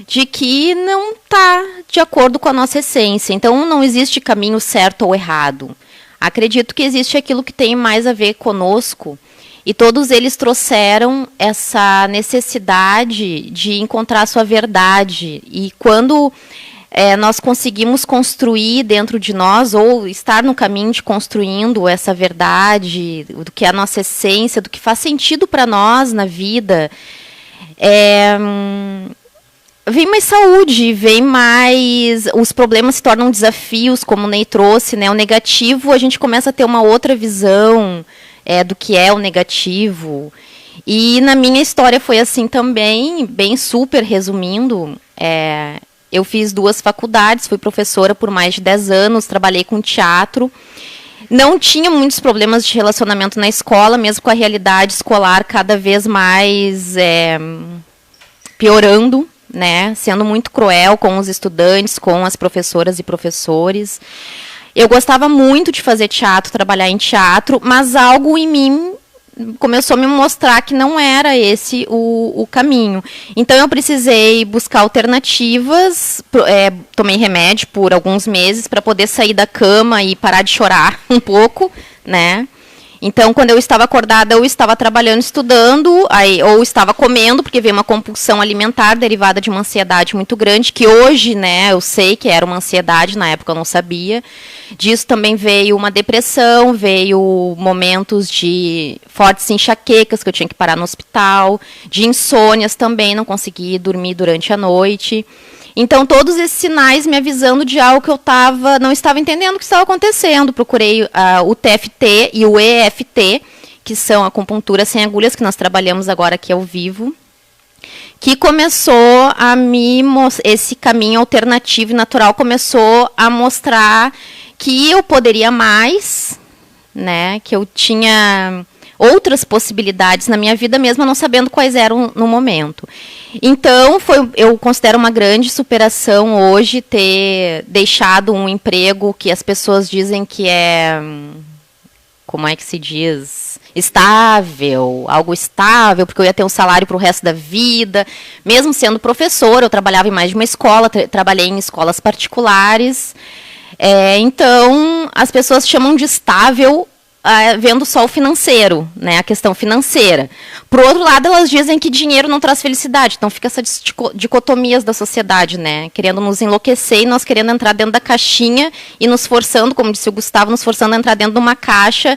de que não está de acordo com a nossa essência. Então, não existe caminho certo ou errado. Acredito que existe aquilo que tem mais a ver conosco, e todos eles trouxeram essa necessidade de encontrar a sua verdade. E quando nós conseguimos construir dentro de nós, ou estar no caminho de construindo essa verdade, do que é a nossa essência, do que faz sentido para nós na vida, vem mais saúde, vem mais... Os problemas se tornam desafios, como o Ney trouxe, né? O negativo, a gente começa a ter uma outra visão do que é o negativo. E na minha história foi assim também, bem super resumindo. Eu fiz 2 faculdades, fui professora por mais de 10 anos, trabalhei com teatro. Não tinha muitos problemas de relacionamento na escola, mesmo com a realidade escolar cada vez mais piorando, né, sendo muito cruel com os estudantes, com as professoras e professores. Eu gostava muito de fazer teatro, trabalhar em teatro, mas algo em mim começou a me mostrar que não era esse o caminho. Então, eu precisei buscar alternativas, tomei remédio por alguns meses para poder sair da cama e parar de chorar um pouco, né? Então, quando eu estava acordada, eu estava trabalhando, estudando, ou estava comendo, porque veio uma compulsão alimentar derivada de uma ansiedade muito grande, que hoje, né, eu sei que era uma ansiedade, na época eu não sabia. Disso também veio uma depressão, veio momentos de fortes enxaquecas, que eu tinha que parar no hospital, de insônias também, não consegui dormir durante a noite. Então, todos esses sinais me avisando de algo que eu não estava entendendo o que estava acontecendo. Procurei o TFT e o EFT, que são a acupuntura sem agulhas, que nós trabalhamos agora aqui ao vivo, que começou esse caminho alternativo e natural começou a mostrar que eu poderia mais, né, que eu tinha outras possibilidades na minha vida, mesmo não sabendo quais eram no momento. Então, eu considero uma grande superação hoje ter deixado um emprego que as pessoas dizem que é, como é que se diz, estável, algo estável, porque eu ia ter um salário para o resto da vida. Mesmo sendo professora, eu trabalhava em mais de uma escola, trabalhei em escolas particulares. Então, as pessoas chamam de estável vendo só o financeiro, né, a questão financeira. Por outro lado, elas dizem que dinheiro não traz felicidade. Então, fica essas dicotomias da sociedade, né, querendo nos enlouquecer e nós querendo entrar dentro da caixinha e nos forçando, como disse o Gustavo, nos forçando a entrar dentro de uma caixa,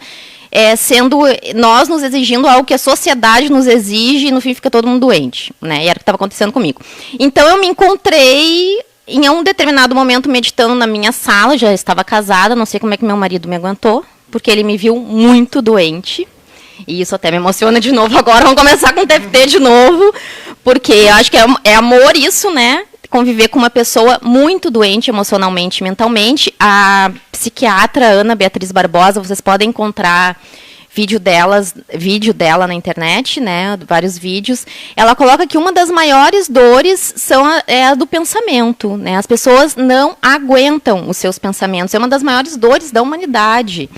sendo nós nos exigindo algo que a sociedade nos exige e, no fim, fica todo mundo doente, né, e era o que estava acontecendo comigo. Então, eu me encontrei em um determinado momento meditando na minha sala, já estava casada, não sei como é que meu marido me aguentou, porque ele me viu muito doente. E isso até me emociona de novo agora. Vamos começar com o TFT de novo, porque eu acho que é amor isso, né? Conviver com uma pessoa muito doente emocionalmente e mentalmente. A psiquiatra Ana Beatriz Barbosa, vocês podem encontrar vídeo dela na internet, né, vários vídeos. Ela coloca que uma das maiores dores é a do pensamento, né? As pessoas não aguentam os seus pensamentos. É uma das maiores dores da humanidade.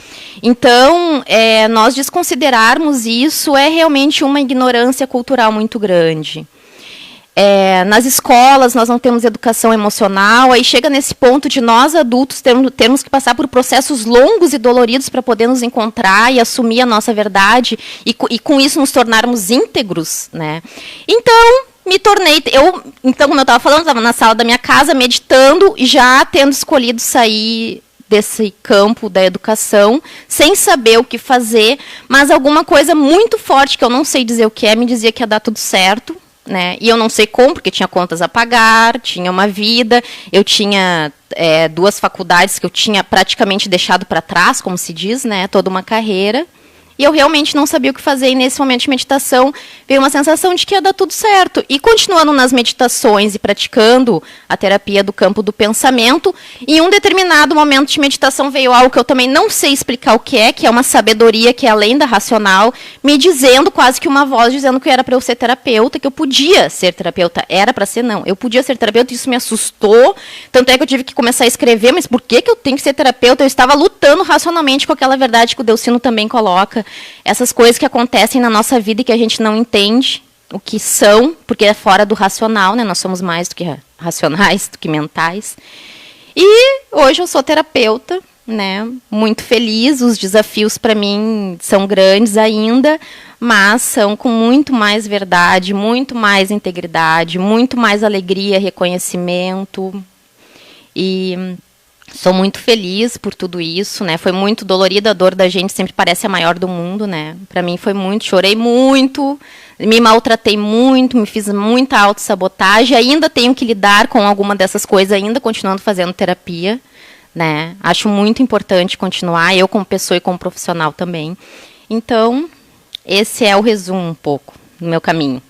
Então, nós desconsiderarmos isso é realmente uma ignorância cultural muito grande. Nas escolas, nós não temos educação emocional, aí chega nesse ponto de nós, adultos, termos que passar por processos longos e doloridos para poder nos encontrar e assumir a nossa verdade, e com isso nos tornarmos íntegros, né? Então, como eu estava falando, estava na sala da minha casa, meditando, e já tendo escolhido sair desse campo da educação, sem saber o que fazer, mas alguma coisa muito forte, que eu não sei dizer o que me dizia que ia dar tudo certo, né? E eu não sei como, porque tinha contas a pagar, tinha uma vida, eu tinha 2 faculdades que eu tinha praticamente deixado para trás, como se diz, né? Toda uma carreira. E eu realmente não sabia o que fazer, e nesse momento de meditação veio uma sensação de que ia dar tudo certo. E continuando nas meditações e praticando a terapia do campo do pensamento, em um determinado momento de meditação veio algo que eu também não sei explicar o que é uma sabedoria que é além da racional, me dizendo, quase que uma voz dizendo que era para eu ser terapeuta, que eu podia ser terapeuta. Era para ser, não. Eu podia ser terapeuta, e isso me assustou. Tanto é que eu tive que começar a escrever, mas por que eu tenho que ser terapeuta? Eu estava lutando racionalmente com aquela verdade que o Delcino também coloca. Essas coisas que acontecem na nossa vida e que a gente não entende o que são, porque é fora do racional, né? Nós somos mais do que racionais, do que mentais. E hoje eu sou terapeuta, né? Muito feliz. Os desafios para mim são grandes ainda, mas são com muito mais verdade, muito mais integridade, muito mais alegria, reconhecimento. E sou muito feliz por tudo isso, né? Foi muito dolorida, a dor da gente sempre parece a maior do mundo, né? Para mim foi muito, chorei muito, me maltratei muito, me fiz muita autossabotagem, ainda tenho que lidar com alguma dessas coisas, ainda continuando fazendo terapia, né? Acho muito importante continuar, eu como pessoa e como profissional também. Então, esse é o resumo um pouco do meu caminho.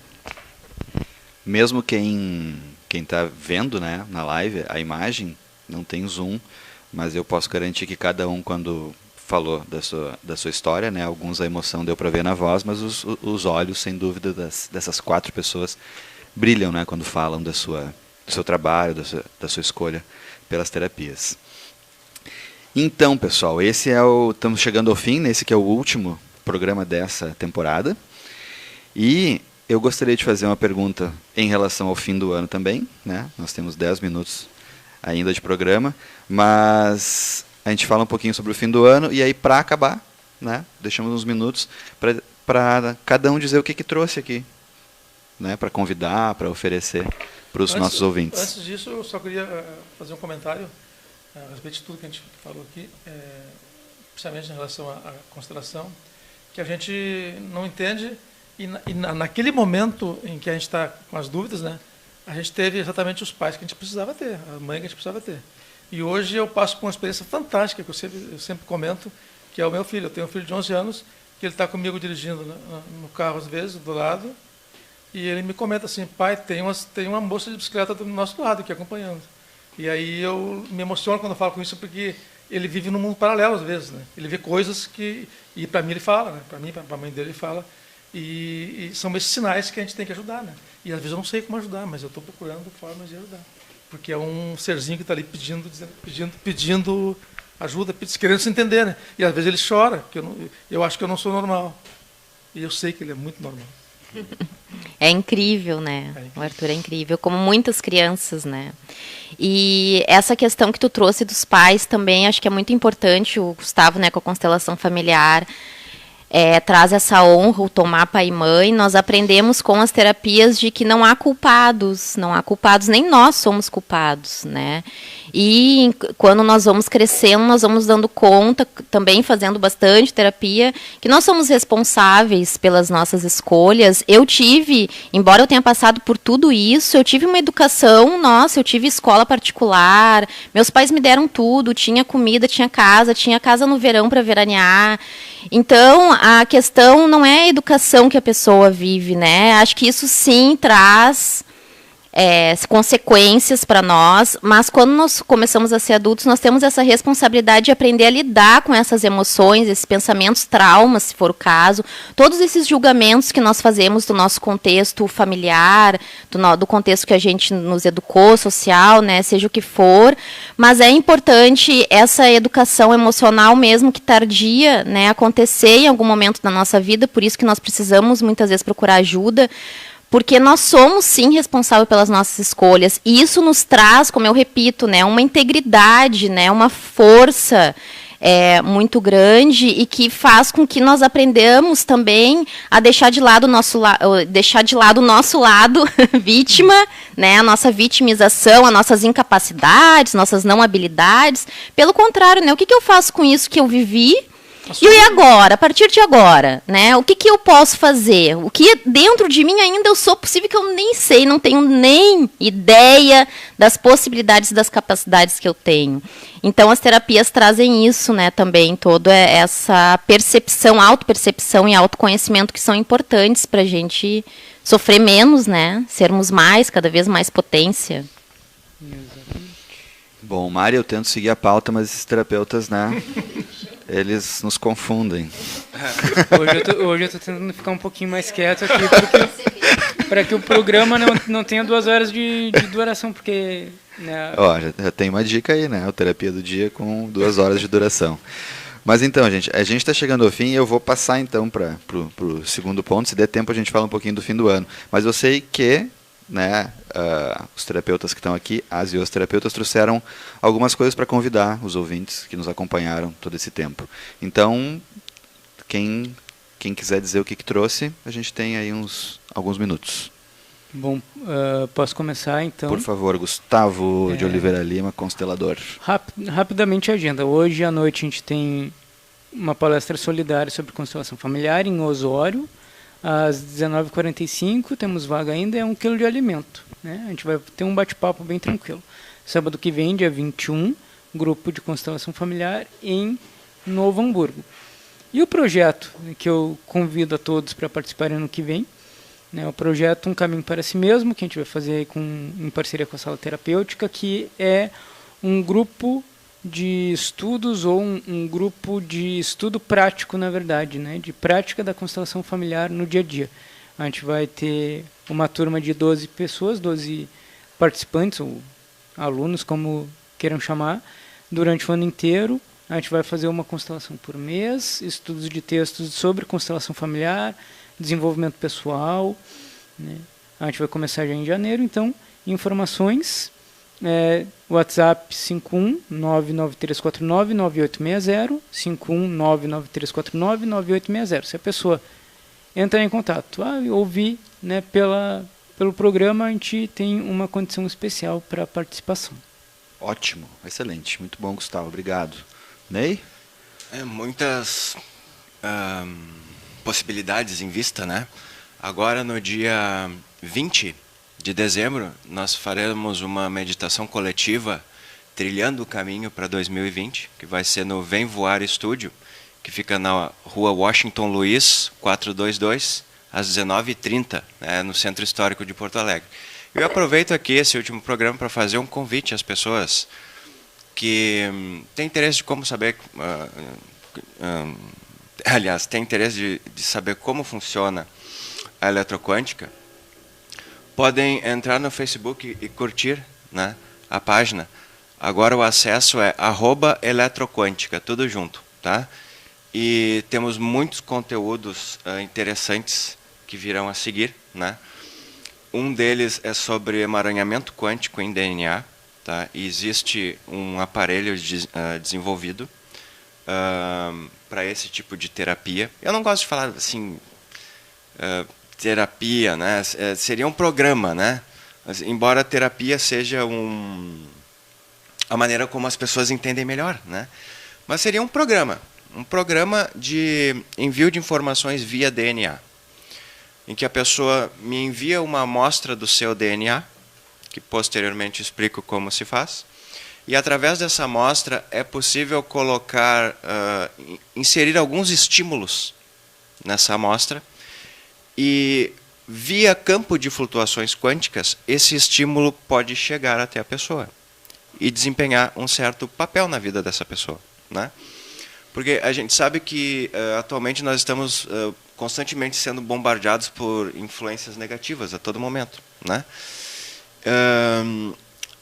Mesmo quem está vendo, né, na live, a imagem, não tem zoom, mas eu posso garantir que cada um, quando falou da sua história, né, alguns a emoção deu para ver na voz, mas os olhos, sem dúvida, dessas 4 pessoas brilham, né, quando falam do seu trabalho, da sua escolha pelas terapias. Então, pessoal, estamos chegando ao fim, esse que é o último programa dessa temporada, e eu gostaria de fazer uma pergunta em relação ao fim do ano também, né? Nós temos 10 minutos ainda de programa, mas a gente fala um pouquinho sobre o fim do ano, e aí, para acabar, né, deixamos uns minutos para cada um dizer o que trouxe aqui, né, para convidar, para oferecer para os nossos ouvintes. Antes disso, eu só queria fazer um comentário a respeito de tudo que a gente falou aqui, principalmente em relação à constelação, que a gente não entende, e naquele momento em que a gente está com as dúvidas, né, a gente teve exatamente os pais que a gente precisava ter, a mãe que a gente precisava ter. E hoje eu passo por uma experiência fantástica, que eu sempre comento, que é o meu filho. Eu tenho um filho de 11 anos, que ele está comigo dirigindo no carro às vezes, do lado, e ele me comenta assim, pai, tem uma moça de bicicleta do nosso lado aqui acompanhando. E aí eu me emociono quando eu falo com isso, porque ele vive num mundo paralelo às vezes, né? Ele vê coisas que... E para mim ele fala, né? Para mim, para a mãe dele ele fala. E são esses sinais que a gente tem que ajudar, né? E às vezes eu não sei como ajudar, mas eu estou procurando formas de ajudar. Porque é um serzinho que está ali pedindo ajuda, querendo se entender, né? E às vezes ele chora, porque eu acho que eu não sou normal. E eu sei que ele é muito normal. É incrível, né? É incrível. O Arthur é incrível, como muitas crianças, né? E essa questão que tu trouxe dos pais também, acho que é muito importante, o Gustavo, né, com a constelação familiar, traz essa honra, o tomar pai e mãe. Nós aprendemos com as terapias de que não há culpados, nem nós somos culpados, né? E quando nós vamos crescendo, nós vamos dando conta, também fazendo bastante terapia, que nós somos responsáveis pelas nossas escolhas. Eu tive, embora eu tenha passado por tudo isso, eu tive uma educação, eu tive escola particular, meus pais me deram tudo, tinha comida, tinha casa no verão para veranear. Então, a questão não é a educação que a pessoa vive, né? Acho que isso sim traz consequências para nós, mas quando nós começamos a ser adultos, nós temos essa responsabilidade de aprender a lidar com essas emoções, esses pensamentos, traumas, se for o caso, todos esses julgamentos que nós fazemos do nosso contexto familiar, do contexto que a gente nos educou, social, né, seja o que for, mas é importante essa educação emocional, mesmo que tardia, né, acontecer em algum momento da nossa vida, por isso que nós precisamos muitas vezes procurar ajuda, porque nós somos, sim, responsáveis pelas nossas escolhas. E isso nos traz, como eu repito, né, uma integridade, né, uma força muito grande e que faz com que nós aprendamos também a deixar de lado o nosso lado vítima, né, a nossa vitimização, as nossas incapacidades, nossas não habilidades. Pelo contrário, né, o que eu faço com isso que eu vivi? E agora, a partir de agora, né? O que eu posso fazer? O que dentro de mim ainda eu sou possível que eu nem sei, não tenho nem ideia das possibilidades, das capacidades que eu tenho. Então, as terapias trazem isso, né? Também, toda essa percepção, autopercepção e autoconhecimento que são importantes para a gente sofrer menos, né? Sermos mais, cada vez mais potência. Bom, Mari, eu tento seguir a pauta, mas esses terapeutas, né? Eles nos confundem. Hoje eu tô tentando ficar um pouquinho mais quieto aqui, para que o programa não tenha 2 horas de duração, porque... Né, já tem uma dica aí, né? A terapia do dia com 2 horas de duração. Mas então, gente, a gente está chegando ao fim e eu vou passar então para o segundo ponto. Se der tempo, a gente fala um pouquinho do fim do ano. Mas eu sei que, né, os terapeutas que estão aqui, as e os terapeutas, trouxeram algumas coisas para convidar os ouvintes que nos acompanharam todo esse tempo. Então, quem quiser dizer o que trouxe, a gente tem aí alguns minutos. Bom, posso começar então? Por favor, Gustavo de Oliveira Lima, constelador. Rapidamente a agenda. Hoje à noite a gente tem uma palestra solidária sobre constelação familiar em Osório. Às 19h45, temos vaga ainda, é 1 quilo de alimento. Né? A gente vai ter um bate-papo bem tranquilo. Sábado que vem, dia 21, grupo de constelação familiar em Novo Hamburgo. E o projeto que eu convido a todos para participarem ano que vem, né, o projeto Um Caminho para Si Mesmo, que a gente vai fazer em parceria com a Sala Terapêutica, que é um grupo de estudos ou um grupo de estudo prático, na verdade, né, de prática da constelação familiar no dia a dia. A gente vai ter uma turma de 12 pessoas, 12 participantes, ou alunos, como queiram chamar, durante o ano inteiro. A gente vai fazer uma constelação por mês, estudos de textos sobre constelação familiar, desenvolvimento pessoal. Né. A gente vai começar já em janeiro, então, informações... WhatsApp 51993499860, 51993499860. Se a pessoa entrar em contato, ouvir, né, pelo programa, a gente tem uma condição especial para participação. Ótimo, excelente, muito bom, Gustavo, obrigado. Ney? Muitas possibilidades em vista, né? Agora no dia 20 de dezembro, nós faremos uma meditação coletiva trilhando o caminho para 2020, que vai ser no Vem Voar Estúdio, que fica na rua Washington Luiz, 422, às 19h30, né, no Centro Histórico de Porto Alegre. Eu aproveito aqui esse último programa para fazer um convite às pessoas que têm interesse de como saber, aliás, têm interesse de saber como funciona a eletroquântica, podem entrar no Facebook e curtir, né, a página. Agora o acesso é @eletroquântica, tudo junto, tá? E temos muitos conteúdos interessantes que virão a seguir, né? Um deles é sobre emaranhamento quântico em DNA, tá? E existe um aparelho desenvolvido para esse tipo de terapia. Eu não gosto de falar assim, terapia, né? Seria um programa, né? Embora a terapia seja a maneira como as pessoas entendem melhor, né? Mas seria um programa de envio de informações via DNA, em que a pessoa me envia uma amostra do seu DNA, que posteriormente explico como se faz, e através dessa amostra é possível colocar, inserir alguns estímulos nessa amostra, e via campo de flutuações quânticas, esse estímulo pode chegar até a pessoa e desempenhar um certo papel na vida dessa pessoa, né? Porque a gente sabe que atualmente nós estamos constantemente sendo bombardeados por influências negativas a todo momento, né?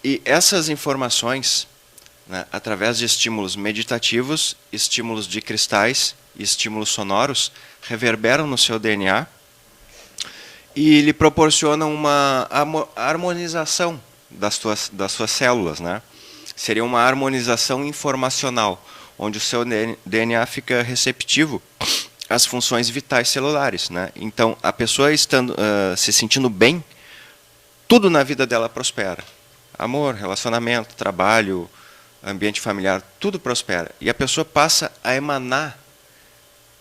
E essas informações, né, através de estímulos meditativos, estímulos de cristais e estímulos sonoros, reverberam no seu DNA e lhe proporcionam uma harmonização das suas células, né? Seria uma harmonização informacional, onde o seu DNA fica receptivo às funções vitais celulares, né? Então, a pessoa estando se sentindo bem, tudo na vida dela prospera. Amor, relacionamento, trabalho, ambiente familiar, tudo prospera. E a pessoa passa a emanar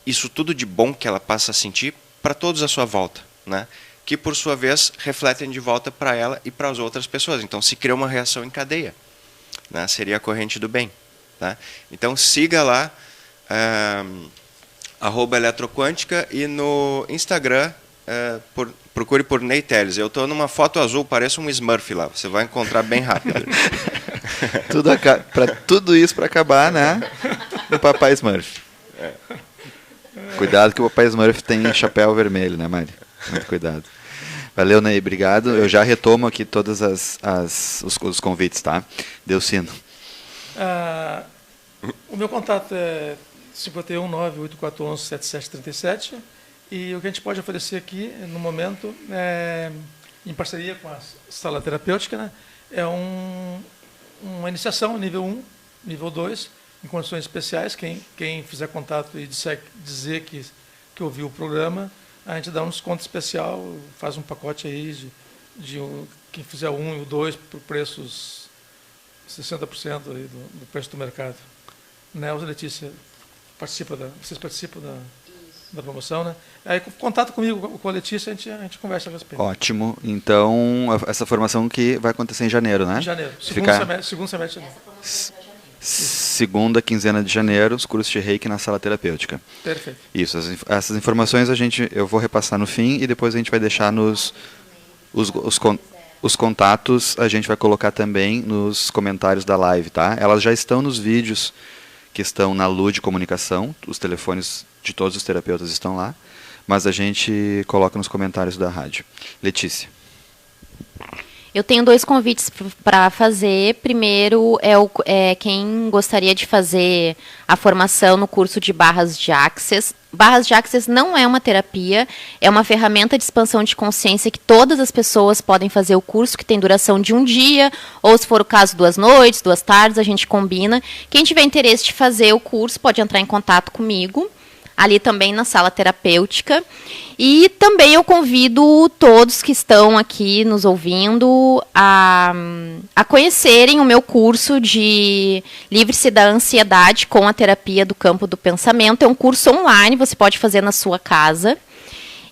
isso tudo de bom que ela passa a sentir para todos à sua volta, né? Que, por sua vez, refletem de volta para ela e para as outras pessoas. Então, se cria uma reação em cadeia, né? Seria a corrente do bem. Tá? Então, siga lá, @eletroquântica, e no Instagram, procure por Ney Teles. Eu estou numa foto azul, parece um Smurf lá, você vai encontrar bem rápido. Tudo isso para acabar, né? Do Papai Smurf. Cuidado que o Papai Smurf tem chapéu vermelho, né, Mari? Muito cuidado. Valeu, Ney, obrigado. Eu já retomo aqui todos os convites, tá? Delcino. O meu contato é 51984117737, e o que a gente pode oferecer aqui, no momento, em parceria com a Sala Terapêutica, né, é uma iniciação nível 1, nível 2, em condições especiais. Quem fizer contato e dizer que ouviu o programa, a gente dá um desconto especial, faz um pacote aí de quem fizer o 1 e o 2 por preços 60% aí do preço do mercado. Né, Letícia, vocês participam da promoção, né? Aí, contato comigo, com a Letícia, a gente conversa a respeito. Ótimo. Então, essa formação que vai acontecer em janeiro, né? Em janeiro. Segundo semestre. Segunda quinzena de janeiro, os cursos de Reiki na Sala Terapêutica. Perfeito. Isso. Essas informações eu vou repassar no fim, e depois a gente vai deixar os contatos, a gente vai colocar também nos comentários da live, tá? Elas já estão nos vídeos que estão na Lude Comunicação, os telefones de todos os terapeutas estão lá, mas a gente coloca nos comentários da rádio. Letícia. Eu tenho 2 convites para fazer. Primeiro é quem gostaria de fazer a formação no curso de Barras de Access. Barras de Access não é uma terapia, é uma ferramenta de expansão de consciência que todas as pessoas podem fazer o curso, que tem duração de 1 dia, ou se for o caso 2 noites, 2 tardes, a gente combina. Quem tiver interesse de fazer o curso pode entrar em contato comigo, ali também na Sala Terapêutica. E também eu convido todos que estão aqui nos ouvindo a conhecerem o meu curso de Livre-se da Ansiedade com a Terapia do Campo do Pensamento. É um curso online, você pode fazer na sua casa.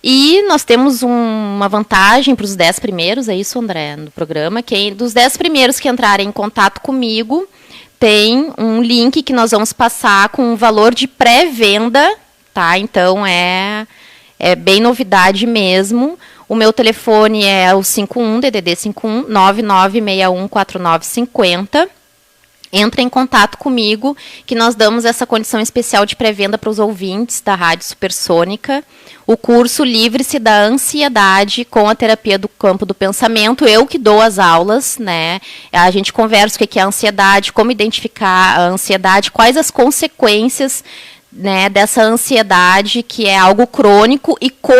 E nós temos uma vantagem para os 10 primeiros, é isso, André, no programa, que dos 10 primeiros que entrarem em contato comigo, tem um link que nós vamos passar com um valor de pré-venda, tá? Então, é bem novidade mesmo. O meu telefone é o 51, DDD 51 99614950. Entre em contato comigo, que nós damos essa condição especial de pré-venda para os ouvintes da Rádio Supersônica. O curso Livre-se da Ansiedade com a terapia do campo do pensamento. Eu que dou as aulas, né? A gente conversa o que é a ansiedade, como identificar a ansiedade, quais as consequências, né, dessa ansiedade, que é algo crônico,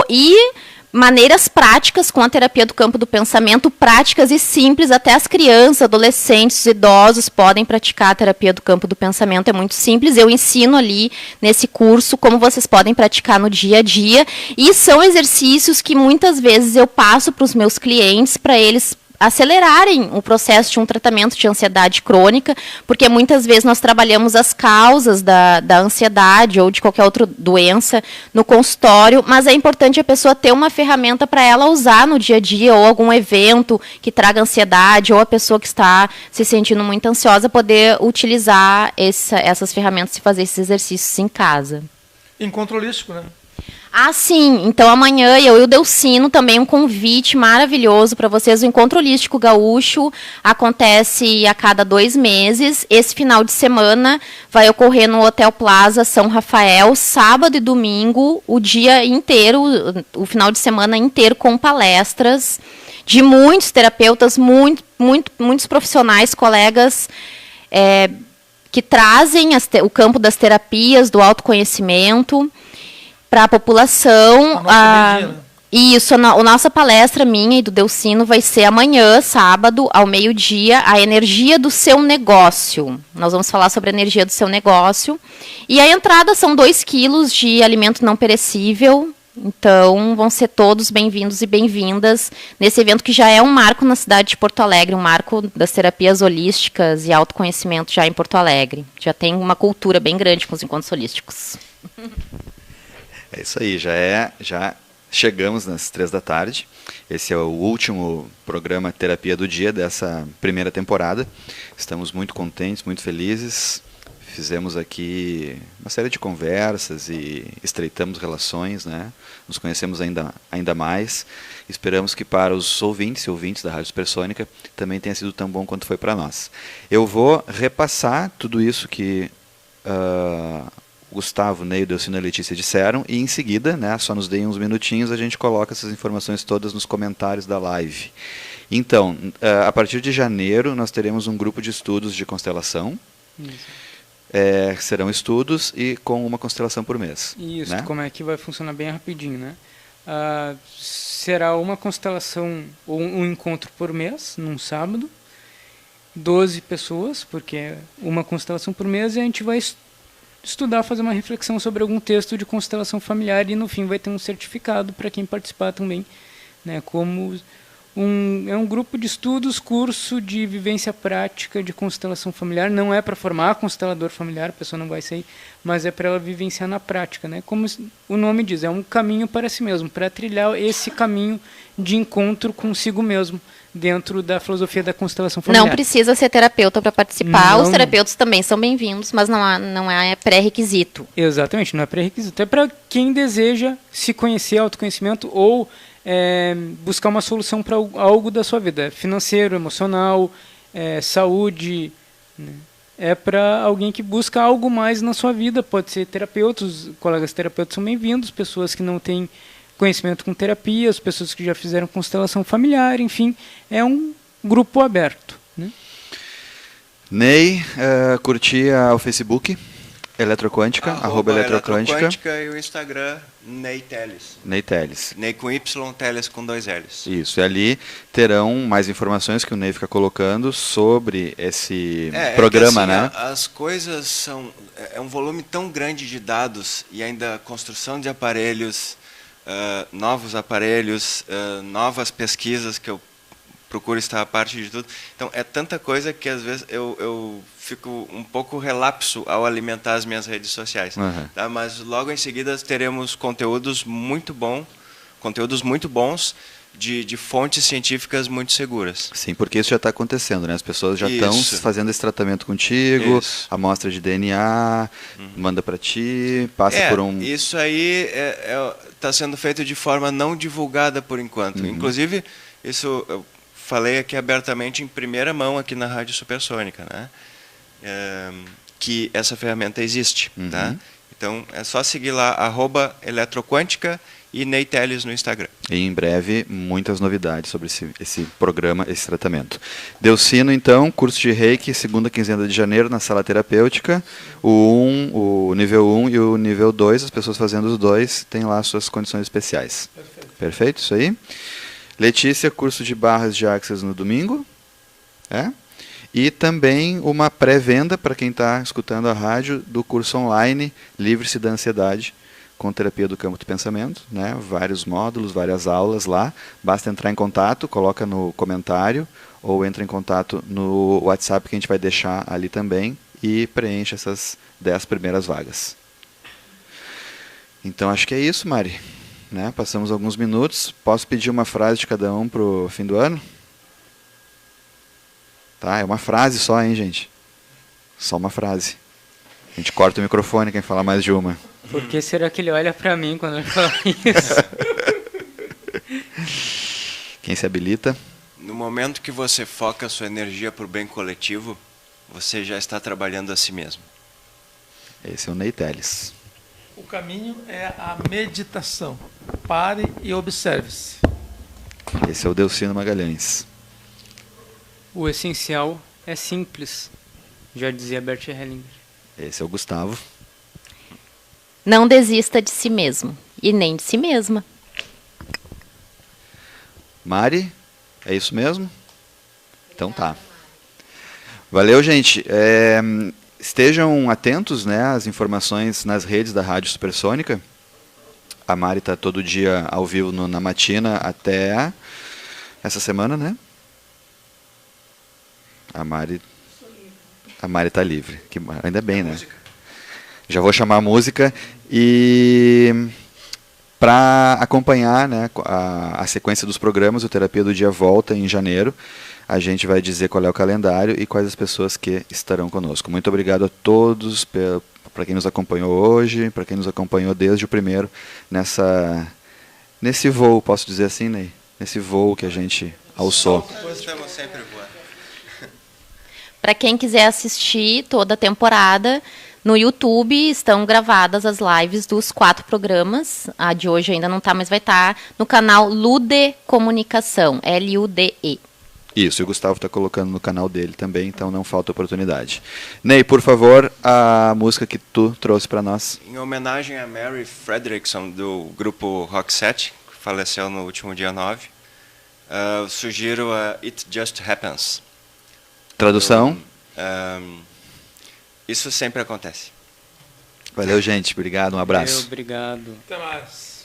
e maneiras práticas com a terapia do campo do pensamento, práticas e simples, até as crianças, adolescentes, idosos podem praticar a terapia do campo do pensamento, é muito simples, eu ensino ali nesse curso como vocês podem praticar no dia a dia, e são exercícios que muitas vezes eu passo para os meus clientes, para eles acelerarem o processo de um tratamento de ansiedade crônica, porque muitas vezes nós trabalhamos as causas da ansiedade ou de qualquer outra doença no consultório, mas é importante a pessoa ter uma ferramenta para ela usar no dia a dia, ou algum evento que traga ansiedade, ou a pessoa que está se sentindo muito ansiosa poder utilizar essas ferramentas e fazer esses exercícios em casa. Encontro holístico, né? Ah, sim. Então, amanhã eu e o Delcino também um convite maravilhoso para vocês. O Encontro Holístico Gaúcho acontece a cada 2 meses. Esse final de semana vai ocorrer no Hotel Plaza São Rafael, sábado e domingo, o dia inteiro, o final de semana inteiro, com palestras de muitos terapeutas, muitos profissionais, colegas que trazem o campo das terapias, do autoconhecimento para a população. Isso, a nossa palestra, minha e do Delcino, vai ser amanhã, sábado, ao meio-dia, a energia do seu negócio. Nós vamos falar sobre a energia do seu negócio. E a entrada são 2 quilos de alimento não perecível. Então, vão ser todos bem-vindos e bem-vindas nesse evento que já é um marco na cidade de Porto Alegre, um marco das terapias holísticas e autoconhecimento já em Porto Alegre. Já tem uma cultura bem grande com os encontros holísticos. É isso aí, já chegamos nas 3 da tarde. Esse é o último programa Terapia do Dia dessa primeira temporada. Estamos muito contentes, muito felizes. Fizemos aqui uma série de conversas e estreitamos relações, né? Nos conhecemos ainda mais. Esperamos que para os ouvintes e ouvintes da Rádio Supersônica também tenha sido tão bom quanto foi para nós. Eu vou repassar tudo isso que Gustavo, Ney, Delcino e Letícia disseram, e em seguida, né, só nos deem uns minutinhos, a gente coloca essas informações todas nos comentários da live. Então, a partir de janeiro, nós teremos um grupo de estudos de constelação. Serão estudos e com uma constelação por mês. Isso, né? Como é que vai funcionar bem rapidinho, né? Será uma constelação ou um encontro por mês, num sábado, 12 pessoas, porque é uma constelação por mês, e a gente vai estudar, fazer uma reflexão sobre algum texto de constelação familiar, e no fim vai ter um certificado para quem participar também, né? Como é um grupo de estudos, curso de vivência prática de constelação familiar. Não é para formar constelador familiar, a pessoa não vai sair, mas é para ela vivenciar na prática, né? Como o nome diz, é um caminho para si mesmo, para trilhar esse caminho de encontro consigo mesmo, dentro da filosofia da constelação familiar. Não precisa ser terapeuta para participar. Não. Os terapeutas também são bem-vindos, mas não é pré-requisito. Exatamente, não é pré-requisito. É para quem deseja se conhecer, autoconhecimento, ou buscar uma solução para algo da sua vida, financeiro, emocional, saúde, né? É para alguém que busca algo mais na sua vida. Pode ser terapeutas, colegas terapeutas são bem-vindos, pessoas que não têm conhecimento com terapia, as pessoas que já fizeram constelação familiar, enfim, é um grupo aberto, né? Ney, curtia o Facebook, Eletroquântica, @Eletroquântica, e o Instagram, Ney Teles. Ney Teles. Ney com Y, Teles com 2 Ls. Isso, e ali terão mais informações que o Ney fica colocando sobre esse programa, assim, né? As coisas são... É um volume tão grande de dados, e ainda a construção de aparelhos, novos aparelhos, novas pesquisas que eu procuro estar a parte de tudo. Então, é tanta coisa que às vezes eu fico um pouco relapso ao alimentar as minhas redes sociais. Uhum. Tá? Mas logo em seguida teremos conteúdos muito bons conteúdos muito bons de fontes científicas muito seguras. Sim, porque isso já está acontecendo, né? As pessoas já estão Isso. fazendo esse tratamento contigo, Isso. amostra de DNA, manda para ti, passa por um... Isso aí está sendo feito de forma não divulgada por enquanto. Inclusive, isso eu falei aqui abertamente em primeira mão aqui na Rádio Supersônica, né? Que essa ferramenta existe. Tá? Então, é só seguir lá, @eletroquântica e Ney Telles no Instagram. E em breve, muitas novidades sobre esse programa, esse tratamento. Delcino, então, curso de Reiki, segunda quinzena de janeiro, na sala terapêutica. O nível 1 e o nível 2, as pessoas fazendo os dois, têm lá suas condições especiais. Perfeito, isso aí. Letícia, curso de barras de axis no domingo. E também uma pré-venda, para quem está escutando a rádio, do curso online Livre-se da Ansiedade, com terapia do campo do pensamento, né? Vários módulos, várias aulas lá. Basta entrar em contato, coloca no comentário ou entra em contato no WhatsApp que a gente vai deixar ali também e preenche essas 10 primeiras vagas. Então acho que é isso, Mari. Né? Passamos alguns minutos. Posso pedir uma frase de cada um para o fim do ano? Tá, é uma frase só, hein, gente? Só uma frase. A gente corta o microfone quem falar mais de uma. Por que será que ele olha pra mim quando ele fala isso? Quem se habilita? No momento que você foca a sua energia para o bem coletivo, você já está trabalhando a si mesmo. Esse é o Ney Telles. O caminho é a meditação. Pare e observe-se. Esse é o Delcino Magalhães. O essencial é simples, já dizia Bert Hellinger. Esse é o Gustavo. Não desista de si mesmo e nem de si mesma. Mari, é isso mesmo? Então tá. Valeu, gente. Estejam atentos, né, às informações nas redes da Rádio Supersônica. A Mari está todo dia ao vivo na matina até essa semana, né? A Mari está livre. Ainda bem, né? Já vou chamar a música e para acompanhar, né, a sequência dos programas, o Terapia do Dia volta em janeiro. A gente vai dizer qual é o calendário e quais as pessoas que estarão conosco. Muito obrigado a todos, para quem nos acompanhou hoje, para quem nos acompanhou desde o primeiro, nesse voo, posso dizer assim, Ney? Nesse voo que a gente alçou. Estamos sempre voando. Para quem quiser assistir toda a temporada, no YouTube estão gravadas as lives dos 4 programas. A de hoje ainda não está, mas vai estar no canal Lude Comunicação, LUDE. Isso, e o Gustavo está colocando no canal dele também, então não falta oportunidade. Ney, por favor, a música que tu trouxe para nós. Em homenagem a Mary Fredrickson, do grupo Roxette, que faleceu no último dia 9, sugiro a It Just Happens. Tradução? Isso sempre acontece. Valeu, gente. Obrigado, um abraço. Obrigado. Até mais.